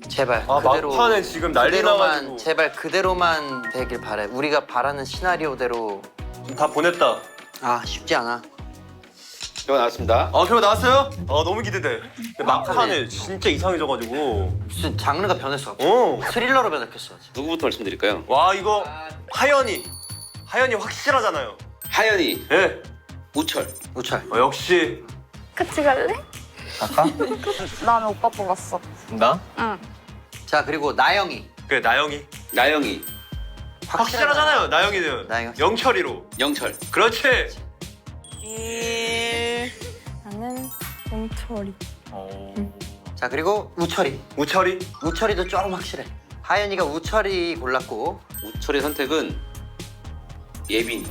A: 제발
B: 아 막판에 지금 난리 나가지고.
A: 제발 그대로만 되길 바래. 우리가 바라는 시나리오대로.
B: 다 보냈다.
A: 아, 쉽지 않아.
C: 결과 나왔습니다.
B: 결과 나왔어요? 너무 기대돼. 근데 막판에 진짜 이상해져가지고.
A: 무슨 장르가 변했어.
B: 어.
A: 스릴러로 변했겠어.
C: 누구부터 말씀드릴까요?
B: 와 이거 하연이 확실하잖아요.
C: 하연이,
B: 예.
C: 우철.
B: 역시.
I: 같이 갈래?
K: 아까?
I: 나는 오빠 뽑았어.
K: 나?
I: 응.
A: 자, 그리고 나영이.
B: 그래 나영이.
C: 나영이,
B: 확실하잖아요. 나영이는.
A: 나영이.
B: 영철이로.
C: 영철.
B: 그렇지.
H: 나는 영철이.
A: 자, 그리고 우철이. 우철이도 조금 확실해. 하연이가 우철이 골랐고.
C: 우철의 선택은 예빈이.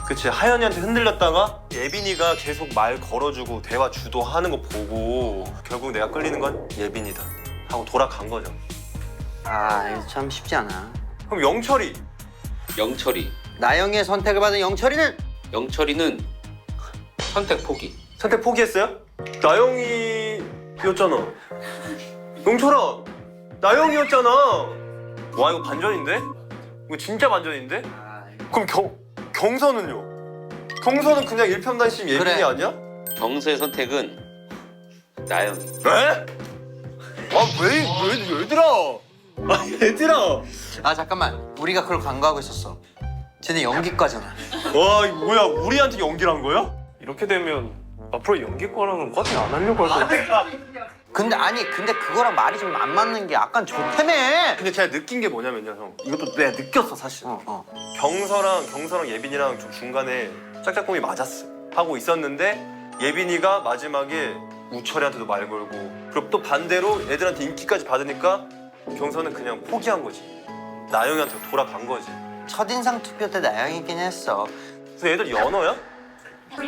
B: 그치 하연이한테 흔들렸다가 예빈이가 계속 말 걸어주고 대화 주도하는 거 보고 결국 내가 끌리는 건 예빈이다 하고 돌아간 거죠.
A: 아, 이거 참 쉽지 않아.
B: 그럼 영철이.
A: 나영이의 선택을 받은 영철이는
C: 영철이는 선택 포기.
B: 선택 포기했어요? 나영이였잖아. 영철아 나영이였잖아. 와 이거 반전인데? 이거 진짜 반전인데? 그럼 경서는요? 경서는 그냥 일편단심 예빈이
A: 그래.
B: 아니야?
C: 경서의 선택은 나영이.
B: 에? 왜 얘들아? 얘들아.
A: 아, 잠깐만. 우리가 그걸 간과하고 있었어. 쟤네 연기과잖아.
B: 와 이거 뭐야 우리한테 연기를 한 거야?
F: 이렇게 되면 앞으로 연기과랑은 과팅 안 하려고 할 거야.
A: 근데 그거랑 말이 좀 안 맞는 게 약간 좋다며.
B: 근데 제가 느낀 게 뭐냐면요 형 이것도 내가 느꼈어 사실. 경서랑 예빈이랑 좀 중간에 짝짝꿍이 맞았어 하고 있었는데 예빈이가 마지막에 우철이한테도 말 걸고 그리고 또 반대로 애들한테 인기까지 받으니까 경서는 그냥 포기한 거지. 나영이한테 돌아간 거지.
A: 첫인상 투표 때 나영이긴 했어.
B: 그래서 애들 연어야?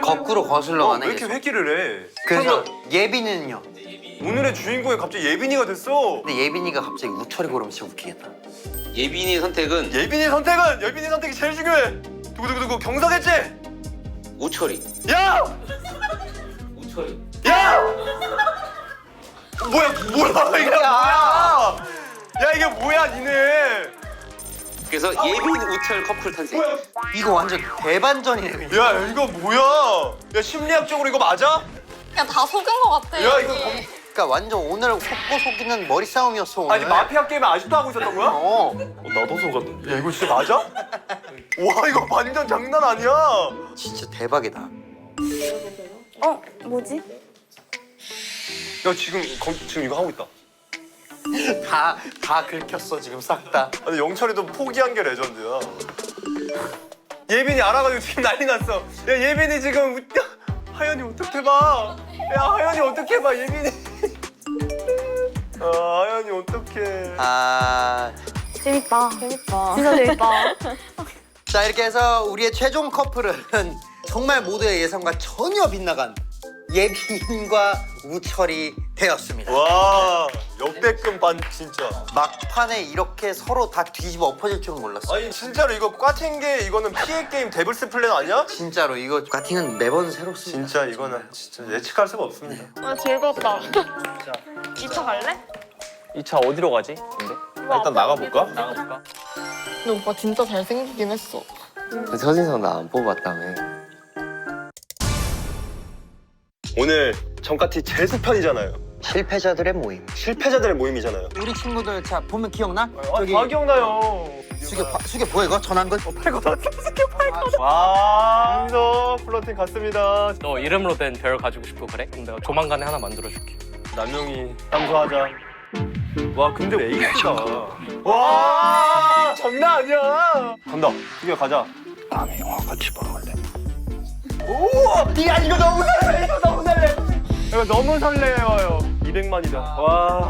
A: 거꾸로 거슬러 가네.
B: 왜 이렇게 회기를 해?
A: 그래서 예빈이는요?
B: 오늘의 주인공이 갑자기 예빈이가 됐어.
A: 근데 예빈이가 갑자기 우철이 고르면 진짜 웃기겠다.
C: 예빈이의 선택은
B: 예빈이 선택이 제일 중요해. 누구 경서겠지?
C: 우철이.
B: 야!
C: 우철이.
B: 야! 뭐야 이게 뭐야? 야 이게 뭐야 니네?
C: 그래서 예빈 우철 커플 탄생.
A: 이거 완전 대반전이네.
B: 야 이거 뭐야? 야 심리학적으로 이거 맞아?
G: 그냥 다 속은 것 같아.
B: 야 이거
A: 그러니까 완전 오늘 속고 속이는 머리 싸움이었어. 오늘.
B: 아니 마피아 게임 아직도 하고 있었던 거야?
F: 나도 속았는데.
B: 야 이거 진짜 맞아? 와 이거 완전 장난 아니야.
A: 진짜 대박이다.
I: 뭐지?
B: 야 지금 이거 하고 있다.
A: 다 긁혔어 지금 싹 다.
B: 아니 영철이도 포기한 게 레전드야. 예빈이 알아가지고 지금 난리 났어. 야 예빈이 지금 하연이 어떻게 봐? 야 하연이 어떻게 봐 예빈이? 하연이 어떡해.
I: 재밌다.
H: 재밌다.
I: 진짜 재밌다.
A: 자, 이렇게 해서 우리의 최종 커플은 정말 모두의 예상과 전혀 빗나간 예빈과 우철이 되었습니다.
B: 와 역대급 반 진짜.
A: 막판에 이렇게 서로 다 뒤집어 엎어질 줄은 몰랐어요.
B: 아니 진짜로 이거 꽈팅 게 이거는 피해 게임 데블스 플랜 아니야?
A: 진짜로 이거 꽈팅은 매번 새롭습니다.
B: 진짜 이거는 진짜 예측할 수가 없습니다.
M: 아 즐겁다. 2차 갈래?
K: 2차 어디로 가지? 근데?
B: 일단 나가볼까?
K: 나가볼까?
M: 근데 오빠 진짜 잘생기긴 했어.
J: 첫인상 나 안 뽑았다며.
B: 오늘 정까티 제수편이잖아요.
A: 실패자들의 모임.
B: 실패자들의 모임이잖아요.
A: 우리 친구들 자 보면 기억나?
B: 다 기억나요.
A: 수계 뭐야 이거? 전화한 거?
B: 와 윤서 플러팅 갔습니다.
F: 너 이름으로 된 별 가지고 싶고 그래? 그럼 내가 조만간에 하나 만들어줄게.
B: 남용이 감소하자. 와 근데 에이스다. 와 장난 아니야. 간다. 수계 가자.
D: 다음에 영화 같이 보러 갈래?
B: 오! 야 이거 너무 설레. 이거 너무 설레. 이거 너무 설레요. 200만이다. 와.